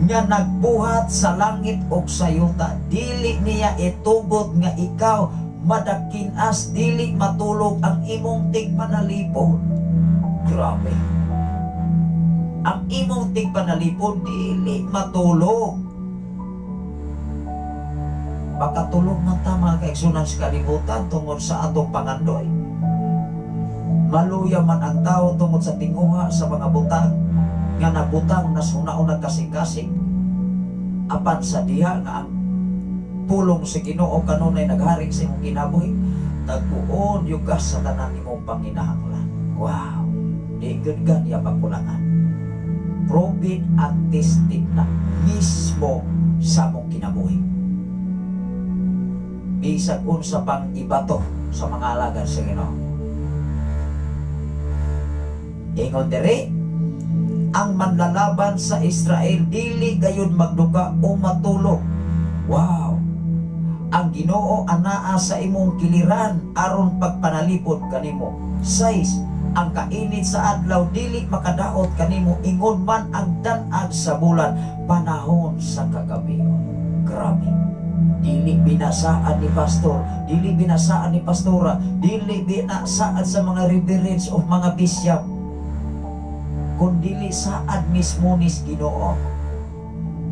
Nga nagbuhat sa langit o sa yuta, dili niya itugot nga ikaw madakinas, dili matulog ang imong tigpanalipod. Grabe. Ang imong tigpanalipod dili matulog. Makatulog ng tama kaigsunan sa kalibutan tungod sa atong pangandoy. Maluya man ang tao tungod sa tinguha sa mga butang nga nabutang na sunaon nagkasing-kasing. Apan sa diha nga ang pulong sa Ginoo kanunay nagharing sa imong kinabuhi, nagbuon yugas sa tanan imong panginahanglan. Wow! Di gud niya pagkulangan. Probit at tested na mismo sa mong kinabuhi. Bisag unsa pang ibato sa mga alagad sa Ginoo. Ingon diri, ang manlalaban sa Israel dili gayon magduka o matulog. Wow! Ang Ginoo anaa sa imong kiliran aron pagpanalipod kanimo. 6. Ang kainit sa adlaw dili makadaot kanimo, ingon man ang danag sa bulan panahon sa kagabion. Grabe. Dili binasaan ni pastor, dili binasaan ni pastora, dili binasaan sa mga reverends o mga bisyap, kundili saad mismo ni Ginoo.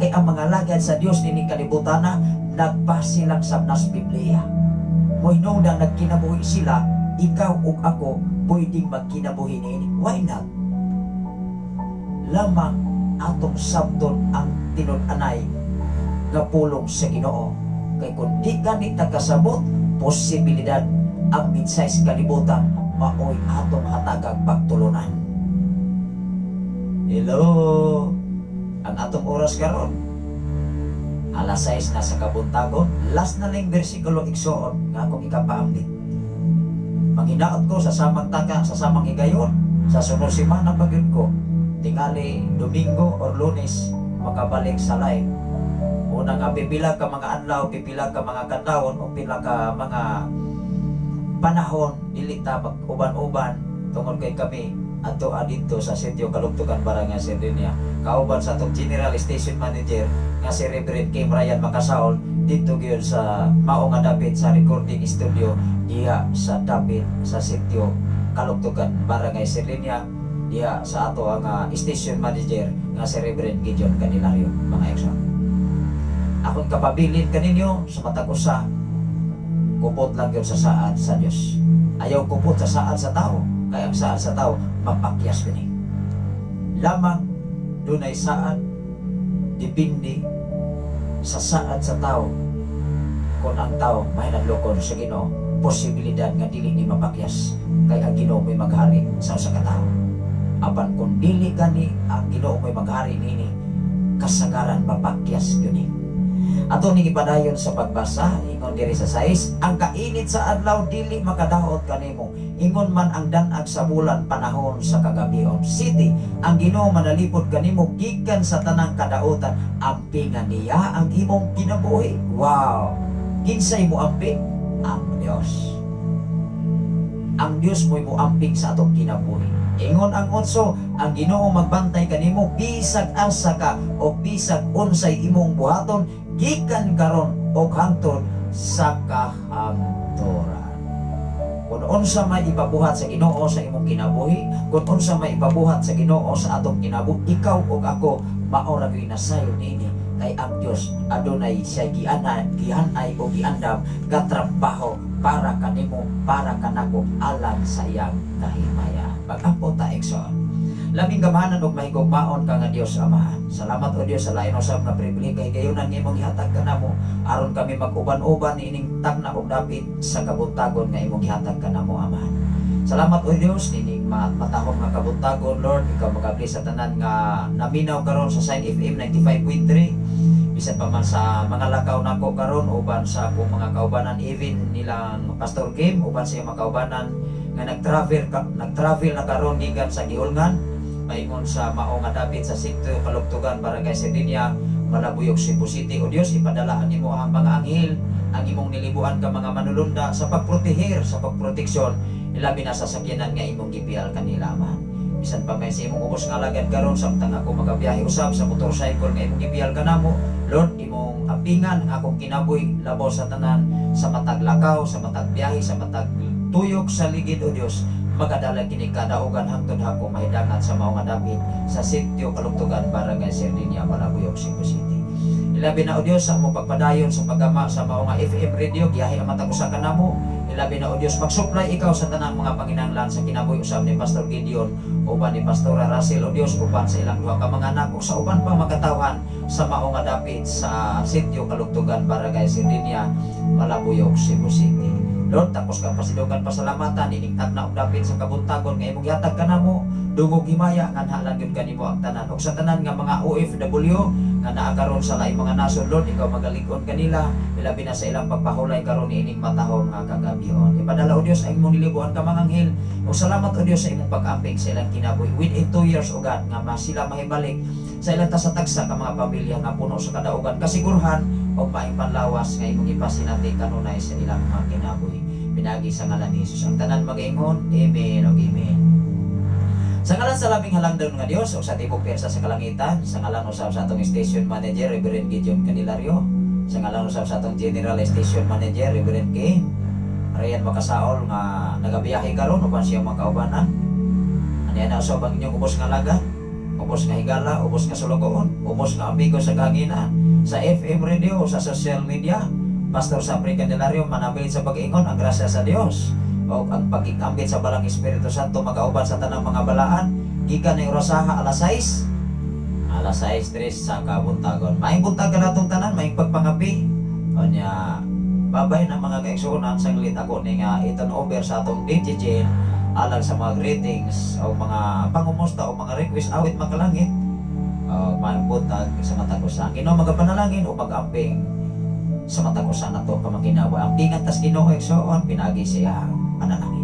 Kay ang mga lagad sa Dios nini kalibutana nagbase lang sa nas Biblia. Mo'y na nagkinabuhi sila, ikaw ug ako pwedeng magkinabuhi niini. Why not? Lamang atong sabton ang tinud-anay nga pulong sa Ginoo. Kay kung di ganit nakasabot, posibilidad ang minsay sa kalibutan maoy atong hatagag pagtulunan. Hello! Ang atong oras karon alas 6 na sa kabuntagon. Last na lang bersikulo igsoon nga akong ikapaambit. Manghinaot ko sa samang taga, sa samang higayon, sa sunod semana pagyud ko, tingali Domingo or Lunes makabalik sa live. Una nga pipila ka mga adlaw, pipila ka mga kadlawon o pila ka mga panahon dili ta mag-uban-uban tungod kay kami adto adito sa Sitio Kalugtugan, Barangay Sardinia. Kauban sa atong General Station Manager nga si Reverend Kim Ryan Makasaol dito gyud sa mao nga dapit sa recording studio diha sa dapit sa Sitio Kalugtugan, Barangay Sardinia, diha sa ato ang Station Manager nga si Reverend Gideon Canilario. Mga ekson, akong kapabilin kaninyo sa matag usa, kupot lang yun sa saad sa Dios. Ayaw kupot sa saad sa tao, kaya ang saad sa tao mapakyas gani. Lamang dunay saad dipindi sa saad sa tao. Kung ang tao may naglukon sa Ginoo, posibilidad nga dili ni mapakyas, kay ang Ginoo may maghari sa usa ka tao. Apan kung dili gani ang Ginoo may maghari nini, kasagaran mapakyas gani. Ato ning ipadayon sa pagbasa, ingon diri sa 6, ang kainit sa adlaw dili makadaot kanimo, ingon man ang danag sa bulan panahon sa kagabion. 7, ang Ginoo manalipod kanimo gikan sa tanang kadaotan, ampingan niya ang imong kinabuhi. Wow! Kinsay mo amping? Ang Dios. Ang Dios mo'y muamping sa atong kinabuhi. Ingon ang 8, ang Ginoo magbantay kanimo bisag asa ka o bisag unsay imong buhaton gikan karon og hangtod sa kahangturan. Kung unsa may ipabuhat sa Ginoo sa imong kinabuhi, kung unsa may ipabuhat sa Ginoo sa atong kinabuhi, ikaw ug ako mao ra gyud nasayon nini. Kay ang Dios adunay siya gihanay o giandam nga trabaho para kanimo, para kanako alang sa iyang kahimaya. Pag-ampo ta ekson. Labing gamahanan og mahigugmaon ka nga Dios Amahan. Salamat o Dios sa lain usab na pribilehyo kay gayunan nga imong gihatag kanamo aron kami mag-uban-uban niining tagna og dapit sa kabuntagon nga imong gihatag kanamo Amahan. Salamat o Dios nining matahom nga kabuntagon Lord, ikaw mag-bless sa tanan nga naminaw karon sa Sign FM 95.3. Bisan pa man sa mga lakaw nako karon uban sa akong mga kaubanan, even nilang Pastor Kim uban sa mga kaubanan nga nagtravel na karon gikan sa Gihulngan paingon sa mao nga dapit sa Sitio Kalugtugan, Barangay Sardinia, Malabuyog, Cebu City. O Dios, ipadala nimo ang mga anghel ang imong nilibuan ka mga manulunda sa pagprotehir, sa pagproteksyon, ilabi na sa sakyanan nga imong gipial kanila man. Bisan pa may sa imong ubos nga lagad karon samtang ako magabiyahe usab sa motorcycle nga imong gipial kanamo, Lord, imong apingan ang akong kinabuhi labaw sa tanan, sa matag lakaw, sa matag biyahe, sa matag tuyok sa ligid o Dios. Magadalag kini kadaugan hangtod ako mahidangan sa mao nga dapit sa sitio Kalugtugan, Barangay Sardinia, Malabuyog, Cebu City. Ilabi na o Dios sa mo pagpadayon sa pagama sa mao nga FM radio giyahi ang matag usa kanamo. Ilabi na o Dios mag-supply ikaw sa tanang mga panginahanglan sa kinabuhi usab ni Pastor Gideon uban ni Pastora Russell o Dios uban sa ilang duha ka mga anak ug sa uban pang makatawhan sa mao nga dapit sa sitio Kalugtugan, Barangay Sardinia, Malabuyog, Cebu City. Lord, tapos ka pasidugan pasalamatan, iningtag na og dapit sa kabuntagon nga imong gihatag kanamo, dungog himaya nga nahalan gyud kanimo ang tanan. Og sa tanan nga mga OFW nga naa karon sa laing mga nasod, Lord, ikaw magalig-on kanila, ilabi na sa ilang pagpahulay karon niining matahon nga kagabion. Ipadala o Dios ang imong nilibuan ka mga anghel. Og salamat o Dios sa imong pag-amping sa ilang kinabuhi. Within 2 years o God nga sila mahibalik sa ilang tasatagsa ka mga pamilya nga puno sa kadaugan, kasigurahan o maing panlawas nga imong ipasinati kanunay sa ilang mga kinabuhi. Pinagi sa ngalan ni Jesus ang tanan mag-ingon, amen o amen. Sa ngalan sa labing halangdon nga Dios o sa tibok persa sa kalangitan, sa ngalan usab sa atong station manager Reverend Gideon Candelario, sa ngalan usab sa atong general station manager Reverend Kane Ryan Makasaol nga nagabiyahe karon uban siya makaubanan. Ani ana usab ang inyong ubos nga laga, ubos nga higala, ubos nga sulugoon, ubos nga amigo sa kahanginan, sa FM radio o sa social media. Pastor Sapri Candelario manambil sa pag-ingon ang grasya sa Dios o ang pag-ikambit sa balang Espiritu Santo magauban sa tanang mga balaan gikan ng Rosaha alas 6 3 sa kabuntagon. Maing buntagan natong tanan, maing pagpangapi o niya babay na mga kaigsunan saglit ako ning iton over sa atong DJJ alang sa mga greetings o mga pangumusta o mga request awit makalangit o maing buntag sa matagusan. Ginoo magapanalangin o pag-amping sa matagusan na to pamaginawa ang pingan tas Ginoo igsoon pinagi siya panalangin.